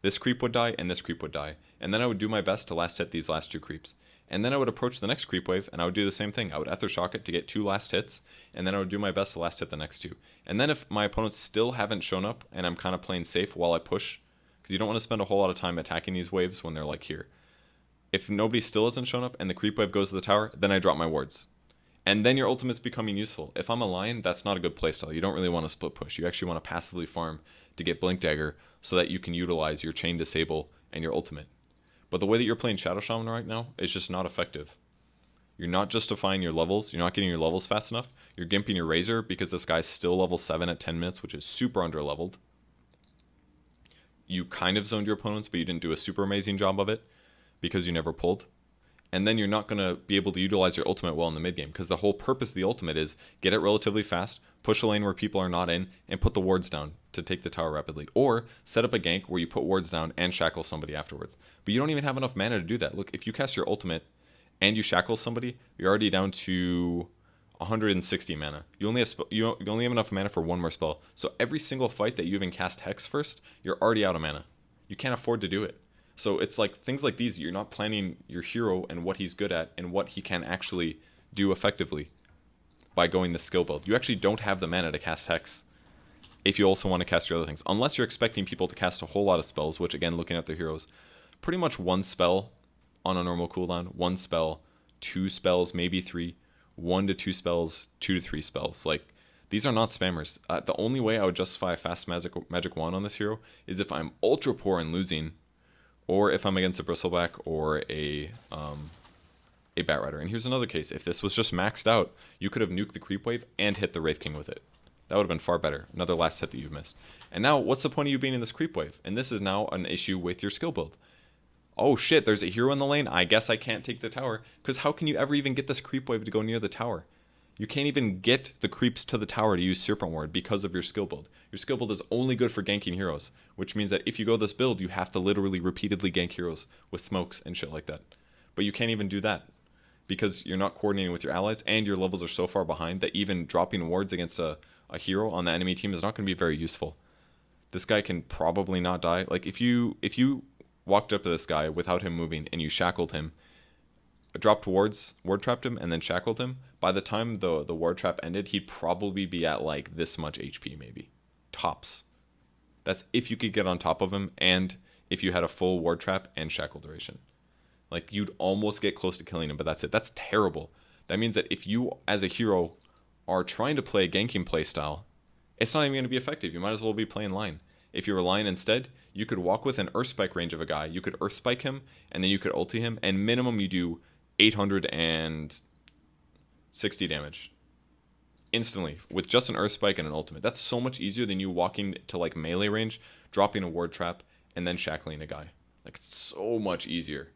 This creep would die, and this creep would die. And then I would do my best to last hit these last 2 creeps. And then I would approach the next creep wave, and I would do the same thing. I would Aethershock it to get 2 last hits, and then I would do my best to last hit the next 2. And then if my opponents still haven't shown up, and I'm kind of playing safe while I push, because you don't want to spend a whole lot of time attacking these waves when they're like here. If nobody still hasn't shown up, and the creep wave goes to the tower, then I drop my wards. And then your ultimate's becoming useful. If I'm a Lion, that's not a good playstyle. You don't really want to split push. You actually want to passively farm to get Blink Dagger so that you can utilize your Chain Disable and your ultimate. But the way that you're playing Shadow Shaman right now is just not effective. You're not justifying your levels. You're not getting your levels fast enough. You're gimping your Razor because this guy's still level 7 at 10 minutes, which is super under-leveled. You kind of zoned your opponents, but you didn't do a super amazing job of it because you never pulled. And then you're not going to be able to utilize your ultimate well in the mid game because the whole purpose of the ultimate is get it relatively fast, push a lane where people are not in, and put the wards down to take the tower rapidly. Or set up a gank where you put wards down and shackle somebody afterwards. But you don't even have enough mana to do that. Look, if you cast your ultimate and you shackle somebody, you're already down to 160 mana. You only have enough mana for 1 more spell. So every single fight that you even cast Hex first, you're already out of mana. You can't afford to do it. So it's like things like these, you're not planning your hero and what he's good at and what he can actually do effectively by going the skill build. You actually don't have the mana to cast Hex if you also want to cast your other things. Unless you're expecting people to cast a whole lot of spells, which again, looking at their heroes, pretty much 1 spell on a normal cooldown, 1 spell, 2 spells, maybe 3, 1 to 2 spells, 2 to 3 spells. Like, these are not spammers. The only way I would justify a fast magic wand on this hero is if I'm ultra poor and losing, or if I'm against a Bristleback or a Bat Rider. And here's another case. If this was just maxed out, you could have nuked the Creep Wave and hit the Wraith King with it. That would have been far better. Another last hit that you've missed. And now, what's the point of you being in this Creep Wave? And this is now an issue with your skill build. Oh shit, there's a hero in the lane. I guess I can't take the tower. Because how can you ever even get this Creep Wave to go near the tower? You can't even get the creeps to the tower to use Serpent Ward because of your skill build. Your skill build is only good for ganking heroes, which means that if you go this build, you have to literally repeatedly gank heroes with smokes and shit like that. But you can't even do that because you're not coordinating with your allies and your levels are so far behind that even dropping wards against a hero on the enemy team is not going to be very useful. This guy can probably not die. Like if you walked up to this guy without him moving and you shackled him, dropped wards, ward trapped him, and then shackled him, by the time the ward trap ended, he'd probably be at like this much HP maybe. Tops. That's if you could get on top of him and if you had a full ward trap and shackle duration. Like you'd almost get close to killing him, but that's it. That's terrible. That means that if you as a hero are trying to play a ganking playstyle, it's not even going to be effective. You might as well be playing line. If you were line instead, you could walk with an Earth Spike range of a guy. You could Earth Spike him, and then you could ulti him, and minimum you do 860 damage instantly with just an Earth Spike and an ultimate. That's so much easier than you walking to like melee range, dropping a ward trap, and then shackling a guy. Like it's so much easier.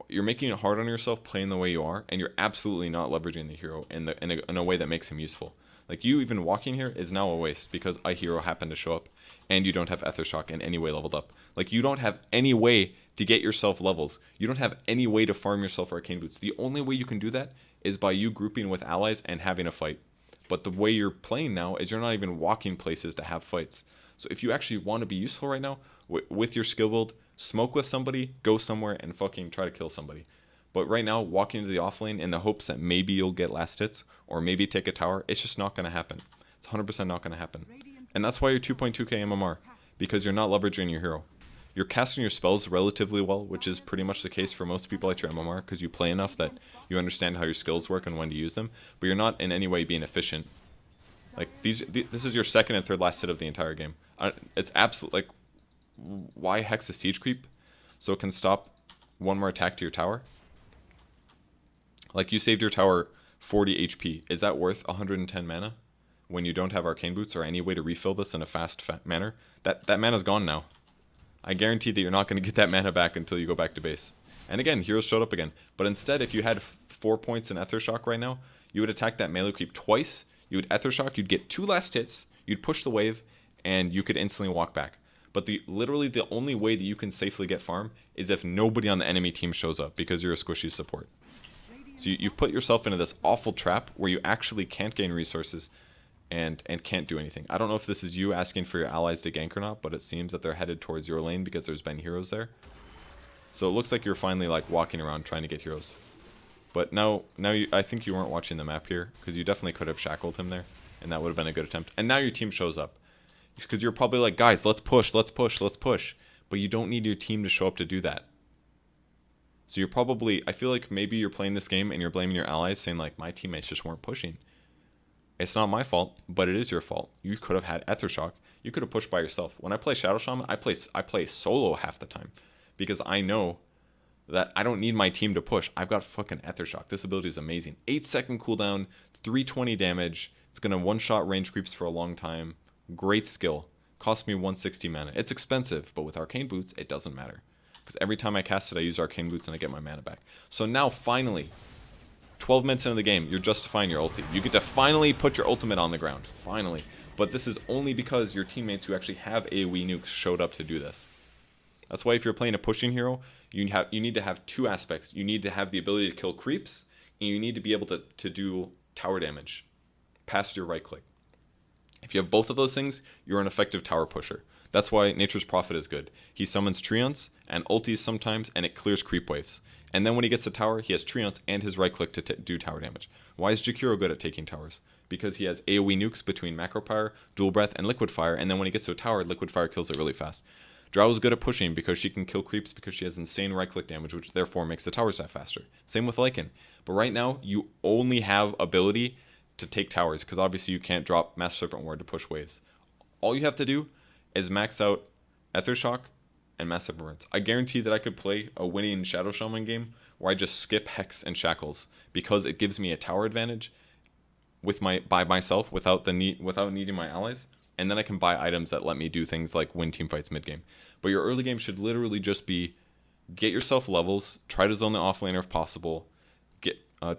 You're making it hard on yourself playing the way you are, and you're absolutely not leveraging the hero in a way that makes him useful. Like you even walking here is now a waste because a hero happened to show up and you don't have Aethershock in any way leveled up. Like you don't have any way to get yourself levels. You don't have any way to farm yourself Arcane Boots. The only way you can do that is by you grouping with allies and having a fight. But the way you're playing now is you're not even walking places to have fights. So if you actually want to be useful right now with your skill build, smoke with somebody, go somewhere and fucking try to kill somebody. But right now, walking into the off lane in the hopes that maybe you'll get last hits or maybe take a tower, it's just not going to happen. It's 100% not going to happen. And that's why you're 2.2k MMR, because you're not leveraging your hero. You're casting your spells relatively well, which is pretty much the case for most people at your MMR, because you play enough that you understand how your skills work and when to use them, but you're not in any way being efficient. Like, this is your second and third last hit of the entire game. It's absolute, like, why Hex a siege creep? So it can stop one more attack to your tower? Like, you saved your tower 40 HP. Is that worth 110 mana when you don't have Arcane Boots or any way to refill this in a fast manner? That mana's gone now. I guarantee that you're not going to get that mana back until you go back to base. And again, heroes showed up again. But instead, if you had 4 points in Ether Shock right now, you would attack that melee creep twice, you would Ether Shock, you'd get 2 last hits, you'd push the wave, and you could instantly walk back. But literally the only way that you can safely get farm is if nobody on the enemy team shows up, because you're a squishy support. So you've put yourself into this awful trap where you actually can't gain resources and can't do anything. I don't know if this is you asking for your allies to gank or not, but it seems that they're headed towards your lane because there's been heroes there. So it looks like you're finally like walking around trying to get heroes. But now I think you weren't watching the map here, because you definitely could have shackled him there, and that would have been a good attempt. And now your team shows up, because you're probably like, guys, let's push, let's push, let's push. But you don't need your team to show up to do that. So you're probably, I feel like maybe you're playing this game and you're blaming your allies, saying like, my teammates just weren't pushing. It's not my fault, but it is your fault. You could have had Ether Shock. You could have pushed by yourself. When I play Shadow Shaman, I play solo half the time, because I know that I don't need my team to push. I've got fucking Ether Shock. This ability is amazing. 8-second cooldown, 320 damage. It's going to one-shot range creeps for a long time. Great skill. Cost me 160 mana. It's expensive, but with Arcane Boots, it doesn't matter, because every time I cast it, I use Arcane Boots and I get my mana back. So now, finally, 12 minutes into the game, you're justifying your ulti. You get to finally put your ultimate on the ground. Finally. But this is only because your teammates who actually have AoE nukes showed up to do this. That's why if you're playing a pushing hero, you need to have 2 aspects. You need to have the ability to kill creeps, and you need to be able to do tower damage past your right click. If you have both of those things, you're an effective tower pusher. That's why Nature's Prophet is good. He summons Treants and ultis sometimes, and it clears creep waves. And then when he gets to tower, he has Treants and his right click to do tower damage. Why is Jakiro good at taking towers? Because he has AoE nukes between Macro Fire, Dual Breath, and Liquid Fire, and then when he gets to a tower, Liquid Fire kills it really fast. Drow is good at pushing because she can kill creeps because she has insane right click damage, which therefore makes the tower staff faster. Same with Lycan. But right now, you only have ability to take towers, because obviously you can't drop Master Serpent Ward to push waves. All you have to do is max out Ether Shock and Massive Burns. I guarantee that I could play a winning Shadow Shaman game where I just skip Hex and Shackles, because it gives me a tower advantage by myself without needing my allies, and then I can buy items that let me do things like win team fights mid game. But your early game should literally just be get yourself levels, try to zone the offlaner if possible,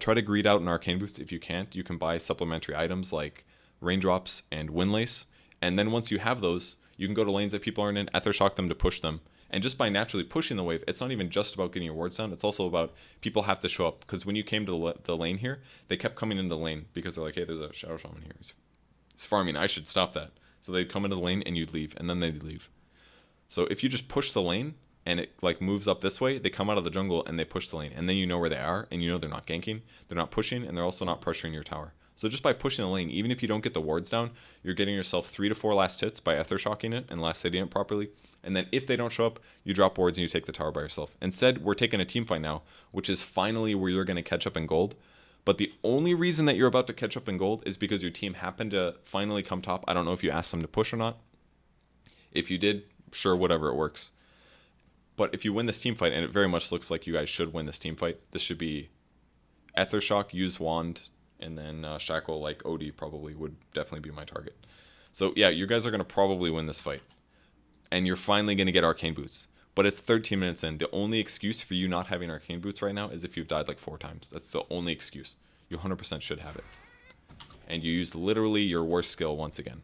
try to greed out an Arcane Boost. If you can't, you can buy supplementary items like Raindrops and Windlace, and then once you have those, you can go to lanes that people aren't in, Ether Shock them to push them. And just by naturally pushing the wave, it's not even just about getting your wards down, it's also about people have to show up. Because when you came to the lane here, they kept coming into the lane because they're like, hey, there's a Shadow Shaman here. He's farming, I should stop that. So they'd come into the lane and you'd leave, and then they'd leave. So if you just push the lane and it like moves up this way, they come out of the jungle and they push the lane. And then you know where they are, and you know they're not ganking, they're not pushing, and they're also not pressuring your tower. So just by pushing the lane, even if you don't get the wards down, you're getting yourself 3 to 4 last hits by Ether Shocking it and last hitting it properly. And then if they don't show up, you drop wards and you take the tower by yourself. Instead, we're taking a team fight now, which is finally where you're going to catch up in gold. But the only reason that you're about to catch up in gold is because your team happened to finally come top. I don't know if you asked them to push or not. If you did, sure, whatever, it works. But if you win this team fight, and it very much looks like you guys should win this team fight, this should be Ether Shock, use Wand, and then Shackle like Odie probably would definitely be my target. So yeah, you guys are going to probably win this fight. And you're finally going to get Arcane Boots. But it's 13 minutes in. The only excuse for you not having Arcane Boots right now is if you've died like 4 times. That's the only excuse. You 100% should have it. And you used literally your worst skill once again.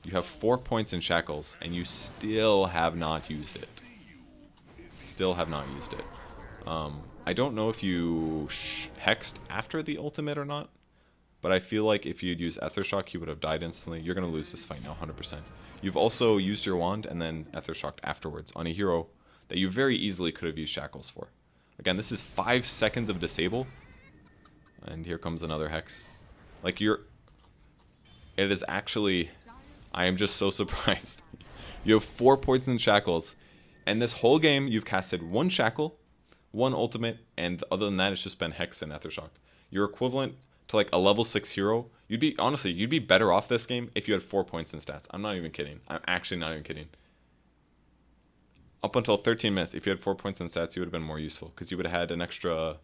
You have 4 points in Shackles, and you still have not used it. Still have not used it. I don't know if you hexed after the ultimate or not. But I feel like if you'd use Ether Shock, he would have died instantly. You're going to lose this fight now, 100%. You've also used your wand and then Ether Shocked afterwards on a hero that you very easily could have used Shackles for. Again, this is 5 seconds of disable. And here comes another Hex. Like, it is actually... I am just so surprised. You have 4 points in Shackles. And this whole game, you've casted 1 Shackle, 1 Ultimate, and other than that, it's just been Hex and Ether Shock. You're equivalent to like a level 6 hero. Honestly, you'd be better off this game if you had 4 points in stats. I'm not even kidding. I'm actually not even kidding. Up until 13 minutes, if you had 4 points in stats, you would have been more useful because you would have had an extra...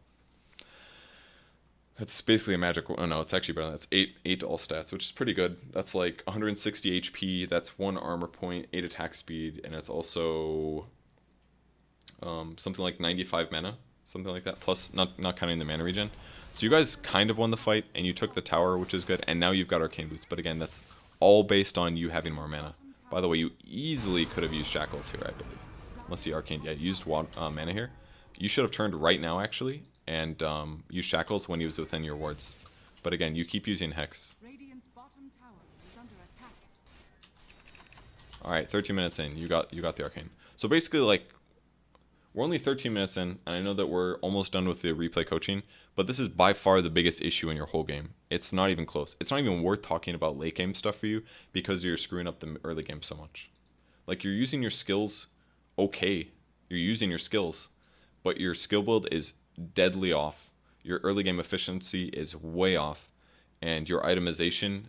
It's basically a magic... Oh no, it's actually better than that. It's 8 to all stats, which is pretty good. That's like 160 HP, that's 1 armor point, 8 attack speed, and it's also something like 95 mana, something like that, plus not counting the mana regen. So you guys kind of won the fight, and you took the tower, which is good, and now you've got Arcane Boots. But again, that's all based on you having more mana. By the way, you easily could have used Shackles here, I believe. Unless the Arcane... Yeah, you used mana here. You should have turned right now, actually, and used Shackles when he was within your wards. But again, you keep using Hex. Alright, 13 minutes in. You got the Arcane. So basically, like, we're only 13 minutes in, and I know that we're almost done with the replay coaching, but this is by far the biggest issue in your whole game. It's not even close. It's not even worth talking about late game stuff for you because you're screwing up the early game so much. Like, you're using your skills okay. You're using your skills, but your skill build is deadly off. Your early game efficiency is way off, and your itemization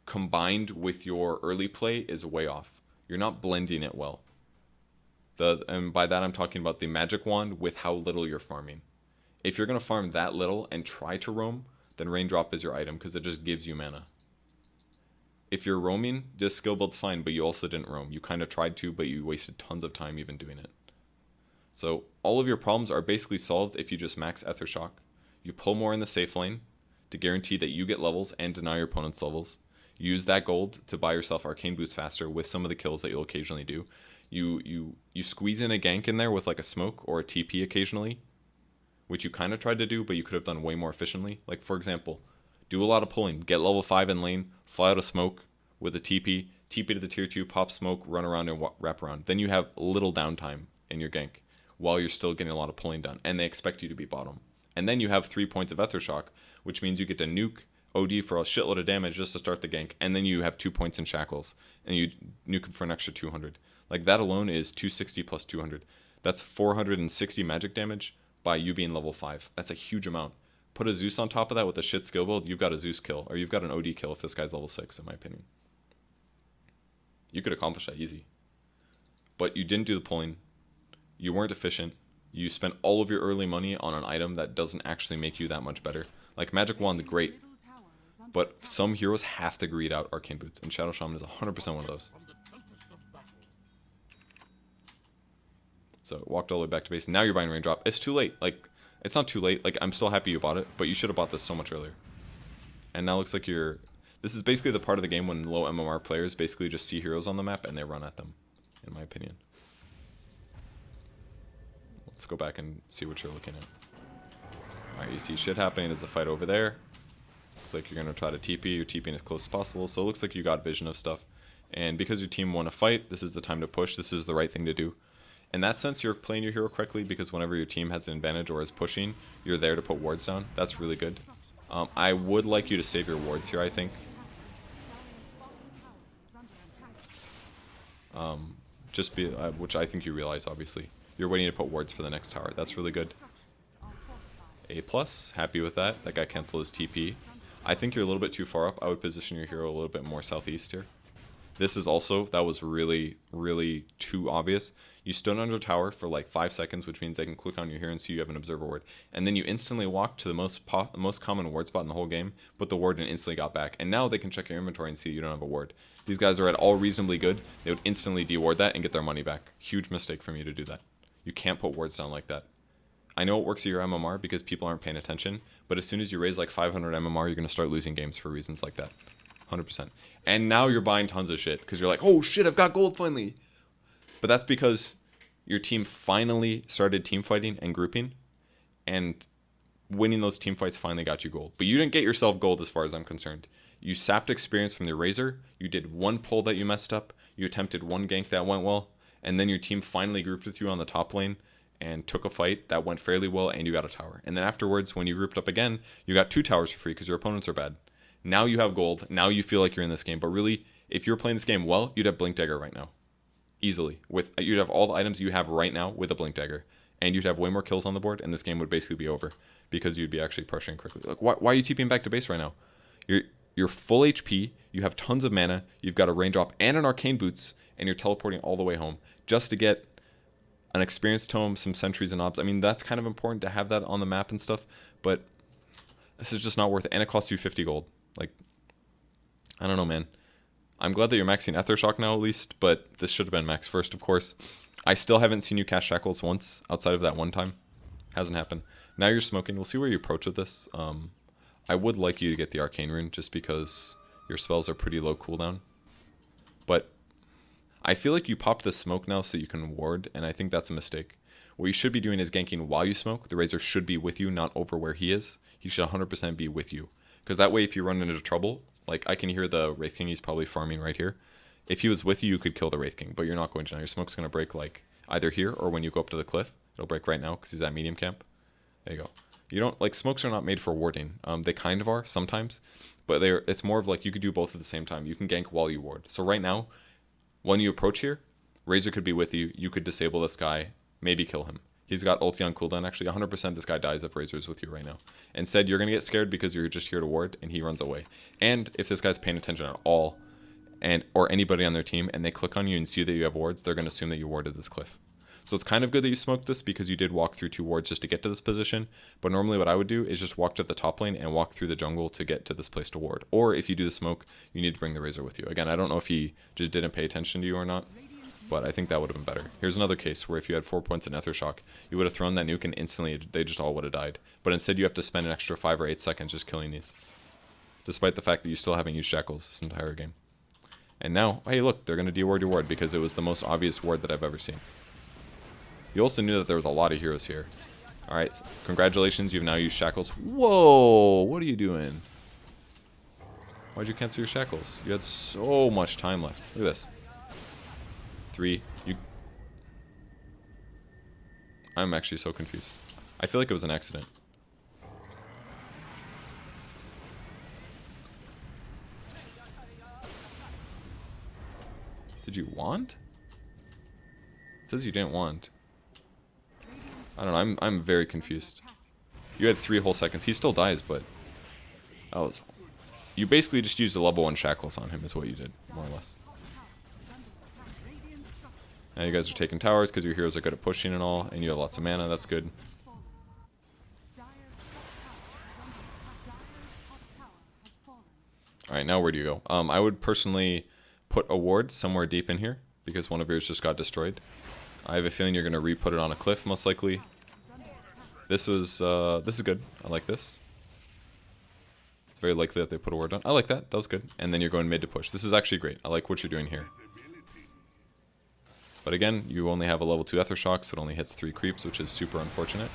combined with your early play is way off. You're not blending it well. And by that I'm talking about the magic wand with how little you're farming. If you're going to farm that little and try to roam, then Raindrop is your item because it just gives you mana. If you're roaming, this skill build's fine, but you also didn't roam. You kind of tried to, but you wasted tons of time even doing it. So all of your problems are basically solved if you just max Ether Shock. You pull more in the safe lane to guarantee that you get levels and deny your opponent's levels. Use that gold to buy yourself Arcane Boost faster with some of the kills that you'll occasionally do. You squeeze in a gank in there with like a smoke or a TP occasionally, which you kind of tried to do, but you could have done way more efficiently. Like, for example, do a lot of pulling. Get level 5 in lane, fly out a smoke with a TP to the tier 2, pop smoke, run around and wrap around. Then you have little downtime in your gank while you're still getting a lot of pulling done, and they expect you to be bottom. And then you have 3 points of Ether Shock, which means you get to nuke OD for a shitload of damage just to start the gank, and then you have 2 points in Shackles, and you nuke him for an extra 200. Like, that alone is 260 plus 200. That's 460 magic damage by you being level 5. That's a huge amount. Put a Zeus on top of that with a shit skill build, you've got a Zeus kill, or you've got an OD kill if this guy's level 6, in my opinion. You could accomplish that easy. But you didn't do the pulling. You weren't efficient. You spent all of your early money on an item that doesn't actually make you that much better. Like, Magic Wand, great. But some heroes have to greed out Arcane Boots, and Shadow Shaman is 100% one of those. So, walked all the way back to base. Now you're buying Raindrop. It's too late. Like, it's not too late. Like, I'm still happy you bought it, but you should have bought this so much earlier. And now it looks like you're... This is basically the part of the game when low MMR players basically just see heroes on the map and they run at them, in my opinion. Let's go back and see what you're looking at. Alright, you see shit happening. There's a fight over there. Looks like you're going to try to TP. You're TPing as close as possible. So it looks like you got vision of stuff. And because your team won a fight, this is the time to push. This is the right thing to do. In that sense, you're playing your hero correctly because whenever your team has an advantage or is pushing, you're there to put wards down. That's really good. I would like you to save your wards here, I think. Which I think you realize, obviously. You're waiting to put wards for the next tower. That's really good. A+, happy with that. That guy canceled his TP. I think you're a little bit too far up. I would position your hero a little bit more southeast here. This is also, that was really, really too obvious. You stood under tower for like 5 seconds, which means they can click on your hero and see you have an observer ward. And then you instantly walked to the most common ward spot in the whole game, put the ward and instantly got back. And now they can check your inventory and see you don't have a ward. These guys are at all reasonably good. They would instantly deward that and get their money back. Huge mistake for me to do that. You can't put wards down like that. I know it works at your MMR because people aren't paying attention, but as soon as you raise like 500 MMR, you're going to start losing games for reasons like that. 100%. And now you're buying tons of shit because you're like, oh shit, I've got gold finally. But that's because your team finally started team fighting and grouping. And winning those team fights finally got you gold. But you didn't get yourself gold as far as I'm concerned. You sapped experience from the Razor. You did one pull that you messed up. You attempted one gank that went well. And then your team finally grouped with you on the top lane and took a fight that went fairly well, and you got a tower. And then afterwards, when you grouped up again, you got 2 towers for free because your opponents are bad. Now you have gold. Now you feel like you're in this game. But really, if you're playing this game well, you'd have Blink Dagger right now. Easily. You'd have all the items you have right now with a Blink Dagger. And you'd have way more kills on the board, and this game would basically be over because you'd be actually pressuring quickly. Like, why are you TPing back to base right now? You're full HP, you have tons of mana, you've got a raindrop and an arcane boots, and you're teleporting all the way home just to get an experience tome, some sentries and obs. I mean, that's kind of important to have that on the map and stuff, but this is just not worth it, and it costs you 50 gold. Like, I don't know, man. I'm glad that you're maxing Aethershock now at least, but this should have been max first, of course. I still haven't seen you cast Shackles once outside of that one time. Hasn't happened. Now you're smoking. We'll see where you approach with this. I would like you to get the Arcane Rune just because your spells are pretty low cooldown. But I feel like you pop the smoke now so you can ward, and I think that's a mistake. What you should be doing is ganking while you smoke. The Razor should be with you, not over where he is. He should 100% be with you. Because that way, if you run into trouble, like I can hear the Wraith King, he's probably farming right here. If he was with you, you could kill the Wraith King, but you're not going to now. Your smoke's going to break like either here or when you go up to the cliff. It'll break right now because he's at medium camp. There you go. You don't, like, smokes are not made for warding. They kind of are sometimes, but it's more of like you could do both at the same time. You can gank while you ward. So right now, when you approach here, Razor could be with you. You could disable this guy, maybe kill him. He's got ulti on cooldown. Actually, 100% this guy dies if Razor's with you right now. Instead, you're going to get scared because you're just here to ward, and he runs away. And if this guy's paying attention at all, or anybody on their team, and they click on you and see that you have wards, they're going to assume that you warded this cliff. So it's kind of good that you smoked this because you did walk through 2 wards just to get to this position. But normally what I would do is just walk to the top lane and walk through the jungle to get to this place to ward. Or if you do the smoke, you need to bring the Razor with you. Again, I don't know if he just didn't pay attention to you or not, but I think that would have been better. Here's another case where if you had 4 points in Aethershock, you would have thrown that nuke and instantly they just all would have died. But instead you have to spend an extra 5 or 8 seconds just killing these. Despite the fact that you still haven't used Shackles this entire game. And now, hey look, they're going to deward your ward because it was the most obvious ward that I've ever seen. You also knew that there was a lot of heroes here. Alright, congratulations, you've now used Shackles. Whoa, what are you doing? Why'd you cancel your Shackles? You had so much time left. Look at this. 3, I'm actually so confused. I feel like it was an accident. Did you want? It says you didn't want. I don't know, I'm very confused. You had 3 whole seconds. He still dies, but that was... You basically just used a level 1 Shackles on him is what you did, more or less. Now you guys are taking towers because your heroes are good at pushing and all, and you have lots of mana, that's good. Alright, now where do you go? I would personally put a ward somewhere deep in here, because one of yours just got destroyed. I have a feeling you're going to re-put it on a cliff, most likely. This is good. I like this. It's very likely that they put a ward on. I like that. That was good. And then you're going mid to push. This is actually great. I like what you're doing here. But again, you only have a level 2 Aethershock, so it only hits 3 creeps, which is super unfortunate.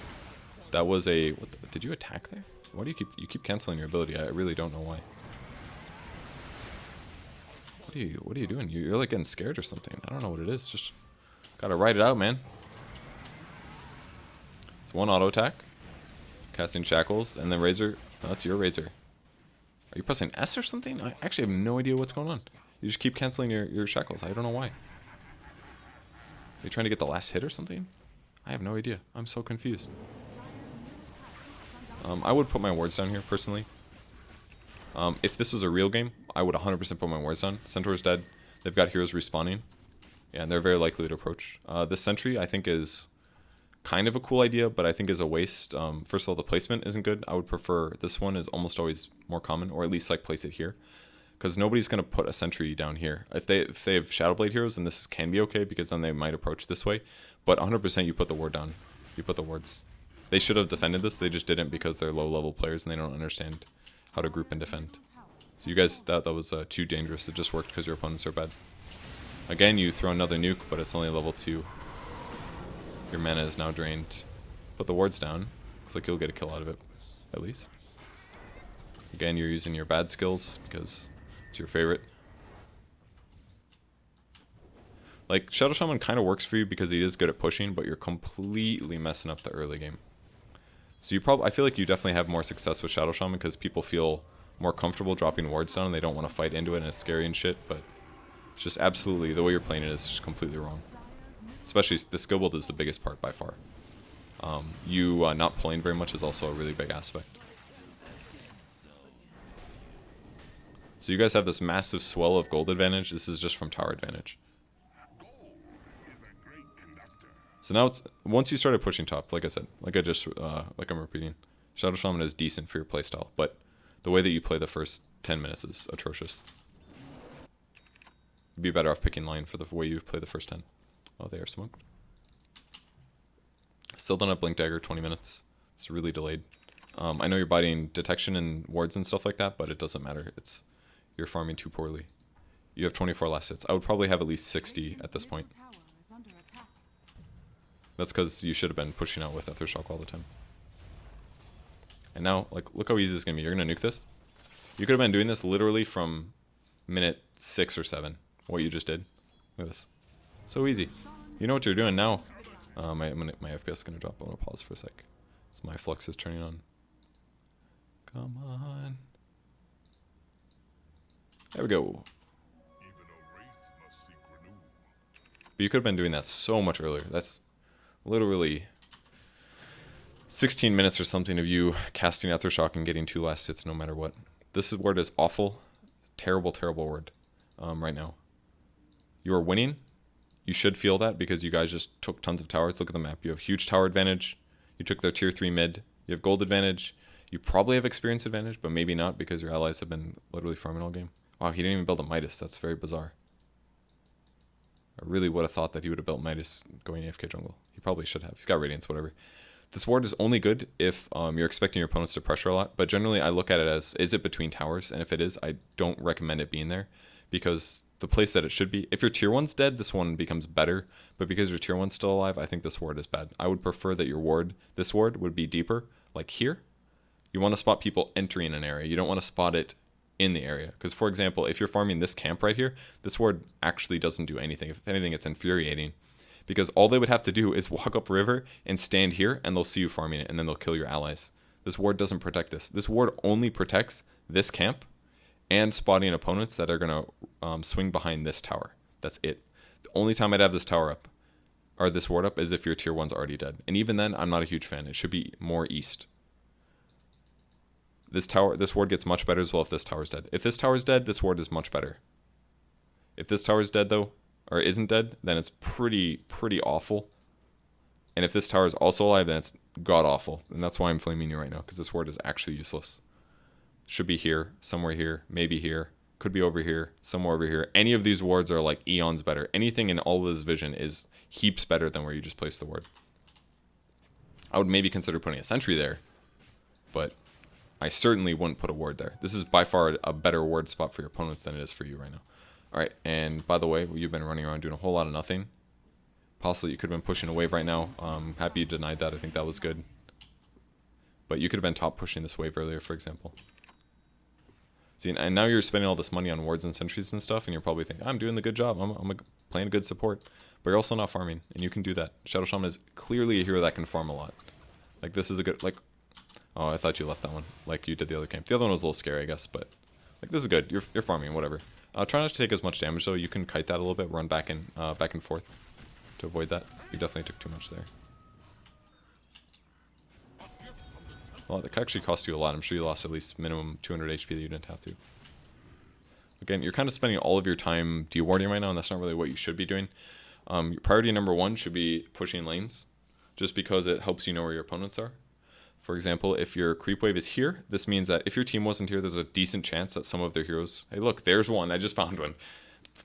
That was a... did you attack there? Why do you keep canceling your ability? I really don't know why. What are you doing? You're like getting scared or something. I don't know what it is. Just gotta ride it out, man. It's 1 auto attack. Casting Shackles, and then Razor. Oh, that's your Razor. Are you pressing S or something? I actually have no idea what's going on. You just keep canceling your Shackles. I don't know why. Are you trying to get the last hit or something? I have no idea. I'm so confused. I would put my wards down here, personally. If this was a real game, I would 100% put my wards down. Centaur's dead. They've got heroes respawning. Yeah, and they're very likely to approach. This sentry, I think, is kind of a cool idea, but I think is a waste. First of all, the placement isn't good. I would prefer this one is almost always more common, or at least like place it here. Because nobody's going to put a sentry down here. If they have Shadowblade heroes, then this can be okay, because then they might approach this way. But 100% you put the ward down. You put the wards. They should have defended this. They just didn't because they're low-level players and they don't understand how to group and defend. So you guys, that was too dangerous. It just worked because your opponents are bad. Again, you throw another nuke, but it's only level 2. Your mana is now drained. Put the wards down. Looks like you'll get a kill out of it. at least. Again, you're using your bad skills because it's your favorite. Like, Shadow Shaman kind of works for you because he is good at pushing, but you're completely messing up the early game. So you probably, I feel like you definitely have more success with Shadow Shaman because people feel more comfortable dropping wards down and they don't want to fight into it and it's scary and shit, but it's just absolutely, the way you're playing it is just completely wrong. Especially, the skill build is the biggest part by far. You not playing very much is also a really big aspect. So you guys have this massive swell of gold advantage. This is just from tower advantage. So now it's, once you started pushing top, like I said, like I'm repeating, Shadow Shaman is decent for your playstyle, but the way that you play the first 10 minutes is atrocious. You'd be better off picking line for the way you play the first 10. Oh, they are smoked. Still don't have Blink Dagger, 20 minutes. It's really delayed. I know you're biting detection and wards and stuff like that, but it doesn't matter. You're farming too poorly. You have 24 last hits. I would probably have at least 60 at this point. That's because you should have been pushing out with Ethershock all the time. And now, like, look how easy this is going to be. You're going to nuke this. You could have been doing this literally from minute 6 or 7. What you just did. Look at this. So easy. You know what you're doing now. My FPS is going to drop. I'm going to pause for a sec. So my flux is turning on. Come on. There we go. But you could have been doing that so much earlier. That's literally 16 minutes or something of you casting Ethershock and getting 2 last hits no matter what. This word is awful. Terrible, terrible word right now. You are winning. You should feel that because you guys just took tons of towers. Look at the map. You have huge tower advantage. You took their tier 3 mid. You have gold advantage. You probably have experience advantage, but maybe not because your allies have been literally farming all game. Wow, he didn't even build a Midas. That's very bizarre. I really would have thought that he would have built Midas going AFK jungle. He probably should have. He's got Radiance, whatever. This ward is only good if you're expecting your opponents to pressure a lot, but generally I look at it as, is it between towers? And if it is, I don't recommend it being there because the place that it should be, if your tier 1's dead, this one becomes better, but because your tier 1's still alive, I think this ward is bad. I would prefer that your ward, this ward, would be deeper, like here. You want to spot people entering an area. You don't want to spot it in the area. Because, for example, if you're farming this camp right here, this ward actually doesn't do anything. If anything, it's infuriating. Because all they would have to do is walk up river and stand here, and they'll see you farming it, and then they'll kill your allies. This ward doesn't protect this. This ward only protects this camp and spotting opponents that are going to swing behind this tower. That's it. The only time I'd have this tower up, or this ward up, is if your tier 1's already dead. And even then, I'm not a huge fan. It should be more east. This ward gets much better as well if this tower's dead. If this tower's dead, this ward is much better. If this tower's dead though, or isn't dead, then it's pretty awful. And if this tower is also alive, then it's god awful. And that's why I'm flaming you right now, because this ward is actually useless. Should be here, somewhere here, maybe here, could be over here, somewhere over here. Any of these wards are like eons better. Anything in all of this vision is heaps better than where you just placed the ward. I would maybe consider putting a sentry there, but I certainly wouldn't put a ward there. This is by far a better ward spot for your opponents than it is for you right now. Alright, and by the way, you've been running around doing a whole lot of nothing. Possibly you could have been pushing a wave right now. Happy you denied that. I think that was good. But you could have been top pushing this wave earlier, for example. See, and now you're spending all this money on wards and sentries and stuff, and you're probably thinking, I'm doing the good job. I'm playing a good support. But you're also not farming, and you can do that. Shadow Shaman is clearly a hero that can farm a lot. Like, this is a good, like... Oh, I thought you left that one, like you did the other camp. The other one was a little scary, I guess, but like this is good. You're farming, whatever. Try not to take as much damage though. You can kite that a little bit, run back and forth to avoid that. You definitely took too much there. Well, it actually cost you a lot. I'm sure you lost at least minimum 200 HP that you didn't have to. Again, you're kind of spending all of your time dewarding right now, and that's not really what you should be doing. Your priority number 1 should be pushing lanes, just because it helps you know where your opponents are. For example, if your creep wave is here, this means that if your team wasn't here, there's a decent chance that some of their heroes... Hey, look, there's one. I just found one.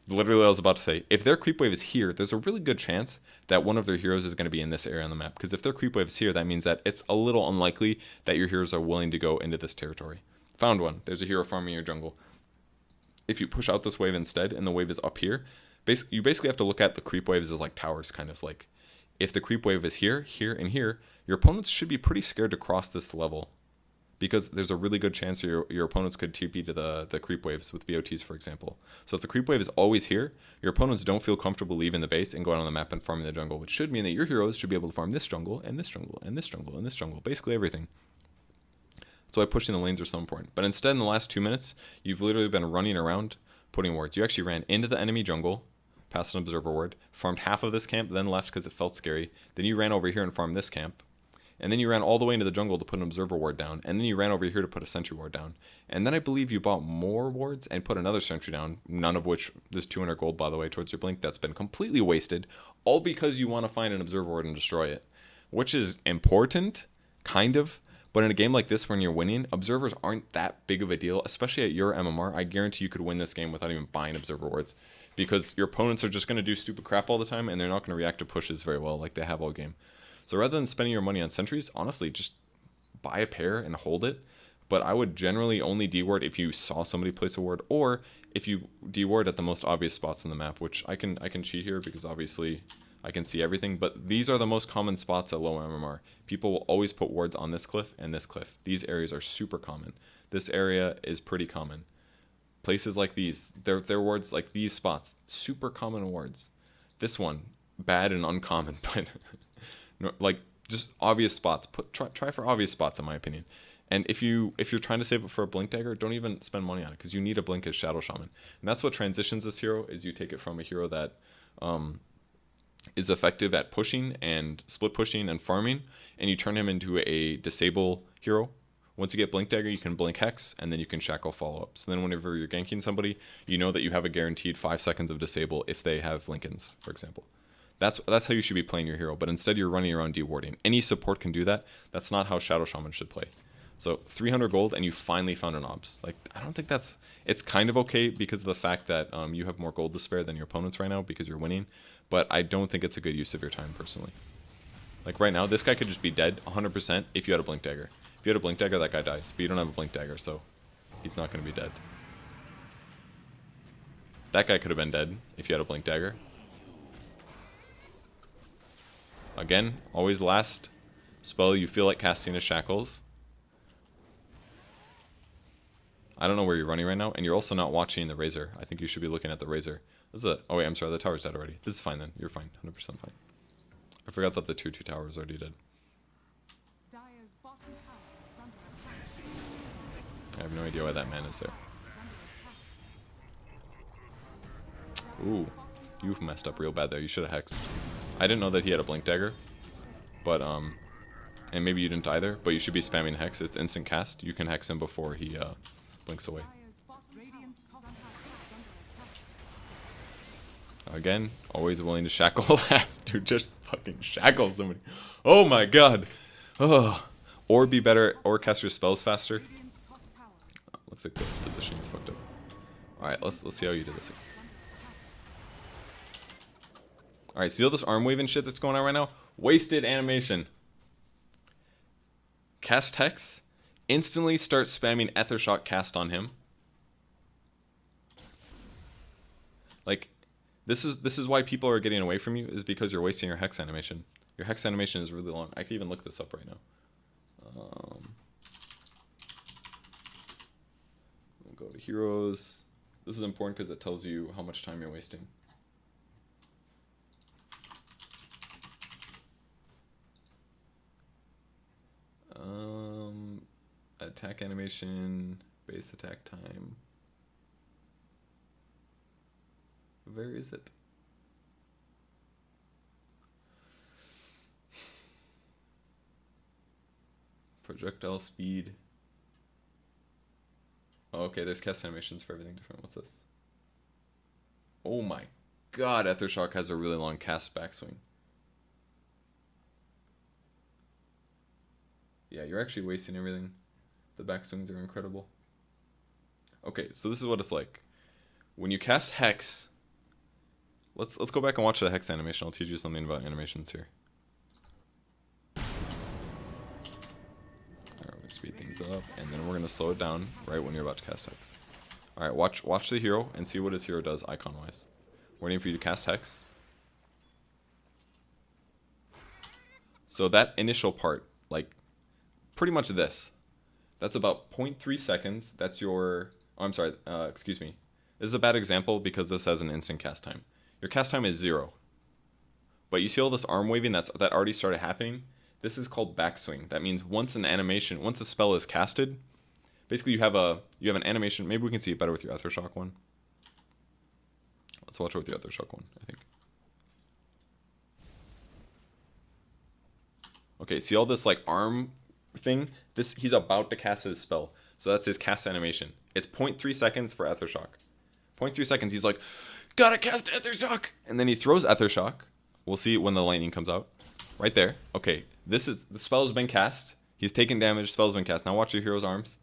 Literally what I was about to say. If their creep wave is here, there's a really good chance that one of their heroes is going to be in this area on the map. Because if their creep wave is here, that means that it's a little unlikely that your heroes are willing to go into this territory. Found one. There's a hero farming your jungle. If you push out this wave instead, and the wave is up here, you basically have to look at the creep waves as like towers, kind of like... If the creep wave is here, here, and here, your opponents should be pretty scared to cross this level because there's a really good chance your opponents could TP to the creep waves with BOTs, for example. So if the creep wave is always here, your opponents don't feel comfortable leaving the base and going on the map and farming the jungle, which should mean that your heroes should be able to farm this jungle and this jungle and this jungle and this jungle, basically everything. That's why pushing the lanes are so important. But instead, in the last 2 minutes, you've literally been running around putting wards. You actually ran into the enemy jungle, passed an observer ward, farmed half of this camp, then left because it felt scary. Then you ran over here and farmed this camp. And then you ran all the way into the jungle to put an observer ward down. And then you ran over here to put a sentry ward down. And then I believe you bought more wards and put another sentry down, none of which, this 200 gold, by the way, towards your blink, that's been completely wasted, all because you want to find an observer ward and destroy it. Which is important, kind of. But in a game like this, when you're winning, observers aren't that big of a deal, especially at your MMR. I guarantee you could win this game without even buying observer wards, because your opponents are just going to do stupid crap all the time, and they're not going to react to pushes very well like they have all game. So rather than spending your money on sentries, honestly, just buy a pair and hold it. But I would generally only deward if you saw somebody place a ward, or if you deward at the most obvious spots in the map, which I can cheat here because obviously I can see everything, but these are the most common spots at low MMR. People will always put wards on this cliff and this cliff. These areas are super common. This area is pretty common. Places like these, they're wards like these spots, super common wards. This one, bad and uncommon, but like just obvious spots. Try for obvious spots, in my opinion. And if you're trying to save it for a blink dagger, don't even spend money on it, because you need a blink as Shadow Shaman. And that's what transitions this hero, is you take it from a hero that is effective at pushing and split pushing and farming, and you turn him into a disable hero. Once you get blink dagger, you can blink hex, and then you can shackle follow-up. So then whenever you're ganking somebody, you know that you have a guaranteed 5 seconds of disable if they have Lincolns, for example. That's how you should be playing your hero, but instead you're running around dewarding. Any support can do that. That's not how Shadow Shaman should play. So 300 gold, and you finally found an obs. Like, I don't think that's... It's kind of okay because of the fact that you have more gold to spare than your opponents right now because you're winning, but I don't think it's a good use of your time, personally. Like, right now, this guy could just be dead 100% if you had a blink dagger. If you had a blink dagger, that guy dies, but you don't have a blink dagger, so he's not going to be dead. That guy could have been dead if you had a blink dagger. Again, always last spell you feel like casting is shackles. I don't know where you're running right now, and you're also not watching the Razor. I think you should be looking at the Razor. This is a... Oh wait, I'm sorry, the tower's dead already. This is fine then. You're fine, 100% fine. I forgot that the tier 2 tower was already dead. I have no idea why that man is there. Ooh, you've messed up real bad there. You should have hexed. I didn't know that he had a blink dagger, but and maybe you didn't either, but you should be spamming hex. It's instant cast. You can hex him before he blinks away. Again, always willing to shackle last. Dude, just fucking shackle somebody. Oh my god. Oh. Or be better, or cast your spells faster. Oh, looks like the positioning's fucked up. Alright, let's see how you do this. Alright, see all this arm waving shit that's going on right now? Wasted animation. Cast Hex. Instantly start spamming Aethershock cast on him. Like, this is why people are getting away from you, is because you're wasting your Hex animation. Your Hex animation is really long. I can even look this up right now. We'll go to heroes. This is important because it tells you how much time you're wasting. Attack animation, base attack time. Where is it? Projectile speed. Oh, okay, there's cast animations for everything different. What's this? Oh my god, Aethershock has a really long cast backswing. Yeah, you're actually wasting everything. The backswings are incredible. Okay, so this is what it's like. When you cast Hex, let's go back and watch the Hex animation. I'll teach you something about animations here. Alright, we're gonna speed things up, and then we're gonna slow it down right when you're about to cast Hex. Alright, watch the hero and see what his hero does icon-wise. Waiting for you to cast Hex. So that initial part, like pretty much this. That's about 0.3 seconds. That's your... Oh, I'm sorry. Excuse me. This is a bad example because this has an instant cast time. Your cast time is 0. But you see all this arm waving that already started happening? This is called backswing. That means once a spell is casted, basically you have an animation. Maybe we can see it better with your Ethershock one. Let's watch it with the Ethershock one, I think. Okay, see all this like arm thing? He's about to cast his spell. So that's his cast animation. It's 0.3 seconds for Ethershock. 0.3 seconds, he's like, gotta cast Ethershock! And then he throws Ethershock. We'll see it when the lightning comes out. Right there. Okay, the spell has been cast. He's taken damage, spell's been cast. Now watch your hero's arms.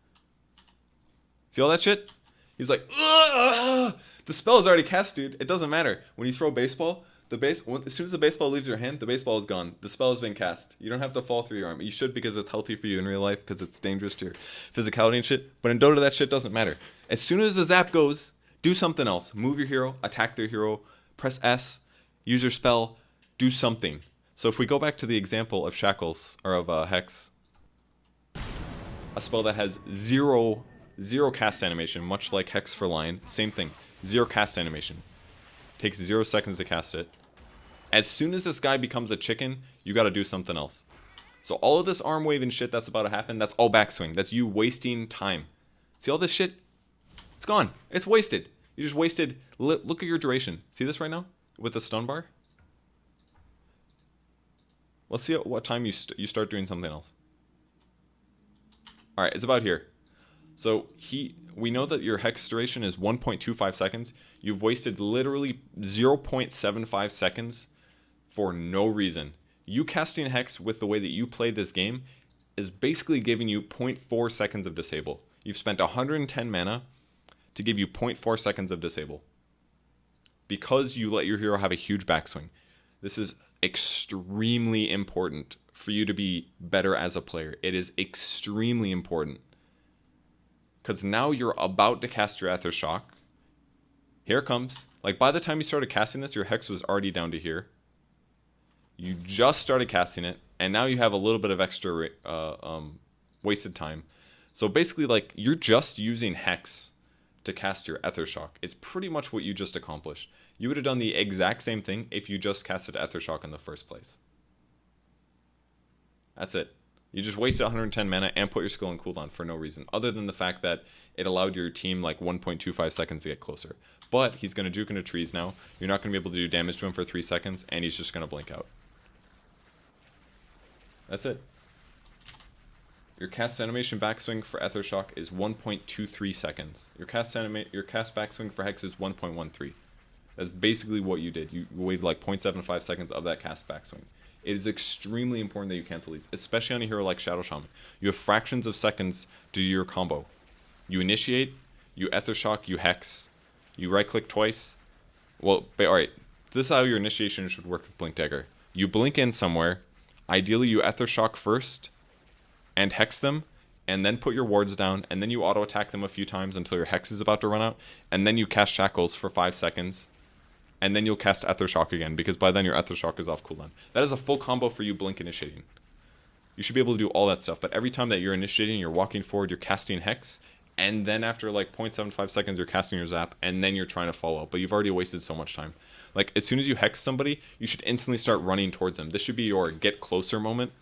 See all that shit? He's like, ugh! The spell is already cast, dude. It doesn't matter. When you throw baseball, as soon as the baseball leaves your hand, the baseball is gone. The spell has been cast. You don't have to fall through your arm. You should because it's healthy for you in real life because it's dangerous to your physicality and shit. But in Dota, that shit doesn't matter. As soon as the zap goes, do something else. Move your hero, attack their hero, press S, use your spell, do something. So if we go back to the example of Shackles, or of Hex, a spell that has zero cast animation, much like Hex for Lion, same thing. 0 cast animation. Takes 0 seconds to cast it. As soon as this guy becomes a chicken, you gotta do something else. So all of this arm waving shit that's about to happen, that's all backswing. That's you wasting time. See all this shit? It's gone. It's wasted. You just wasted... Look at your duration. See this right now? With the stun bar? Let's see at what time you start doing something else. Alright, it's about here. So we know that your Hex duration is 1.25 seconds. You've wasted literally 0.75 seconds for no reason. You casting Hex with the way that you played this game is basically giving you 0.4 seconds of disable. You've spent 110 mana to give you 0.4 seconds of disable. Because you let your hero have a huge backswing. This is extremely important for you to be better as a player. It is extremely important. Because now you're about to cast your Ethershock. Here it comes. Like, by the time you started casting this, your Hex was already down to here. You just started casting it, and now you have a little bit of extra wasted time. So basically, like, you're just using Hex to cast your Ethershock. It's pretty much what you just accomplished. You would have done the exact same thing if you just casted Ethershock in the first place. That's it. You just wasted 110 mana and put your skill on cooldown for no reason, other than the fact that it allowed your team like 1.25 seconds to get closer. But he's going to juke into trees now. You're not going to be able to do damage to him for 3 seconds, and he's just going to blink out. That's it. Your cast animation backswing for Ethershock is 1.23 seconds. Your cast backswing for Hex is 1.13. That's basically what you did. You waited like 0.75 seconds of that cast backswing. It is extremely important that you cancel these, especially on a hero like Shadow Shaman. You have fractions of seconds to do your combo. You initiate, you Ethershock, you Hex, you right-click twice. Well, alright, this is how your initiation should work with Blink Dagger. You blink in somewhere, ideally you Ethershock first, and Hex them, and then put your wards down, and then you auto-attack them a few times until your Hex is about to run out, and then you cast Shackles for 5 seconds, and then you'll cast Ethershock again, because by then your Ethershock is off cooldown. That is a full combo for you blink initiating. You should be able to do all that stuff, but every time that you're initiating, you're walking forward, you're casting Hex, and then after like 0.75 seconds, you're casting your Zap, and then you're trying to follow up, but you've already wasted so much time. Like, as soon as you Hex somebody, you should instantly start running towards them. This should be your get closer moment,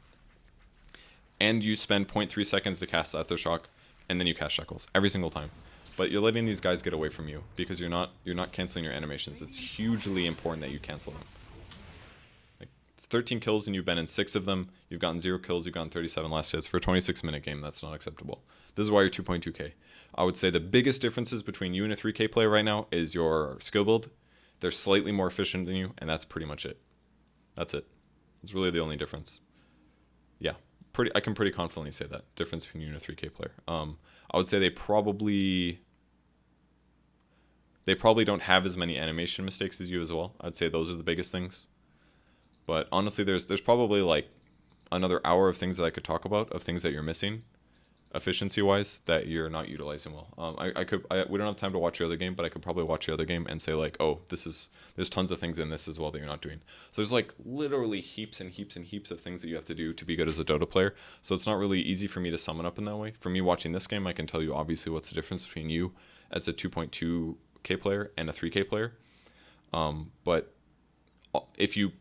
and you spend 0.3 seconds to cast Ethershock, and then you cast Shackles, every single time. But you're letting these guys get away from you because you're not canceling your animations. It's hugely important that you cancel them. Like, it's 13 kills and you've been in 6 of them. You've gotten 0 kills. You've gotten 37 last hits for a 26-minute game. That's not acceptable. This is why you're 2.2k. I would say the biggest differences between you and a 3k player right now is your skill build. They're slightly more efficient than you, and that's pretty much it. That's it. It's really the only difference. Yeah, I can pretty confidently say that difference between you and a 3k player. I would say they probably don't have as many animation mistakes as you as well. I'd say those are the biggest things. But honestly, there's probably like another hour of things that I could talk about, of things that you're missing. efficiency wise that you're not utilizing well. We don't have time to watch your other game, but I could probably watch your other game and say like, oh, there's tons of things in this as well that you're not doing. So there's like literally heaps and heaps and heaps of things that you have to do to be good as a Dota player. So it's not really easy for me to sum it up in that way. For me watching this game, I can tell you obviously what's the difference between you as a 2.2k player and a 3k player. But if you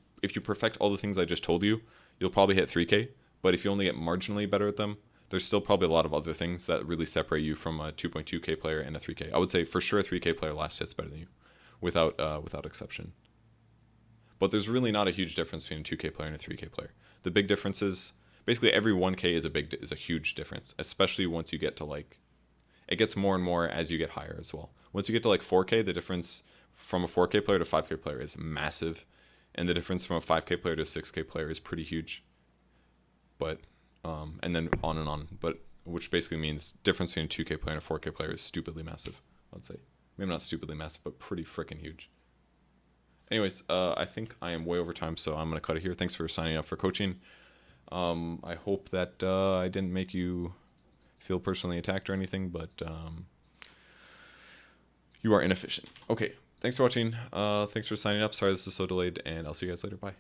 perfect all the things I just told you, you'll probably hit 3k. But if you only get marginally better at them, there's still probably a lot of other things that really separate you from a 2.2k player and a 3k. I would say for sure a 3k player last hits better than you, without exception. But there's really not a huge difference between a 2k player and a 3k player. The big difference is basically every 1k is a huge difference, especially once you get to like, it gets more and more as you get higher as well. Once you get to like 4k, the difference from a 4k player to a 5k player is massive, and the difference from a 5k player to a 6k player is pretty huge. But and then on and on, but which basically means difference between a 2k player and a 4k player is stupidly massive, I'd say. Maybe not stupidly massive, but pretty freaking huge. Anyways, I think I am way over time, so I'm going to cut it here. Thanks for signing up for coaching. I hope that I didn't make you feel personally attacked or anything, but you are inefficient. Okay, thanks for watching. Thanks for signing up. Sorry this is so delayed, and I'll see you guys later. Bye.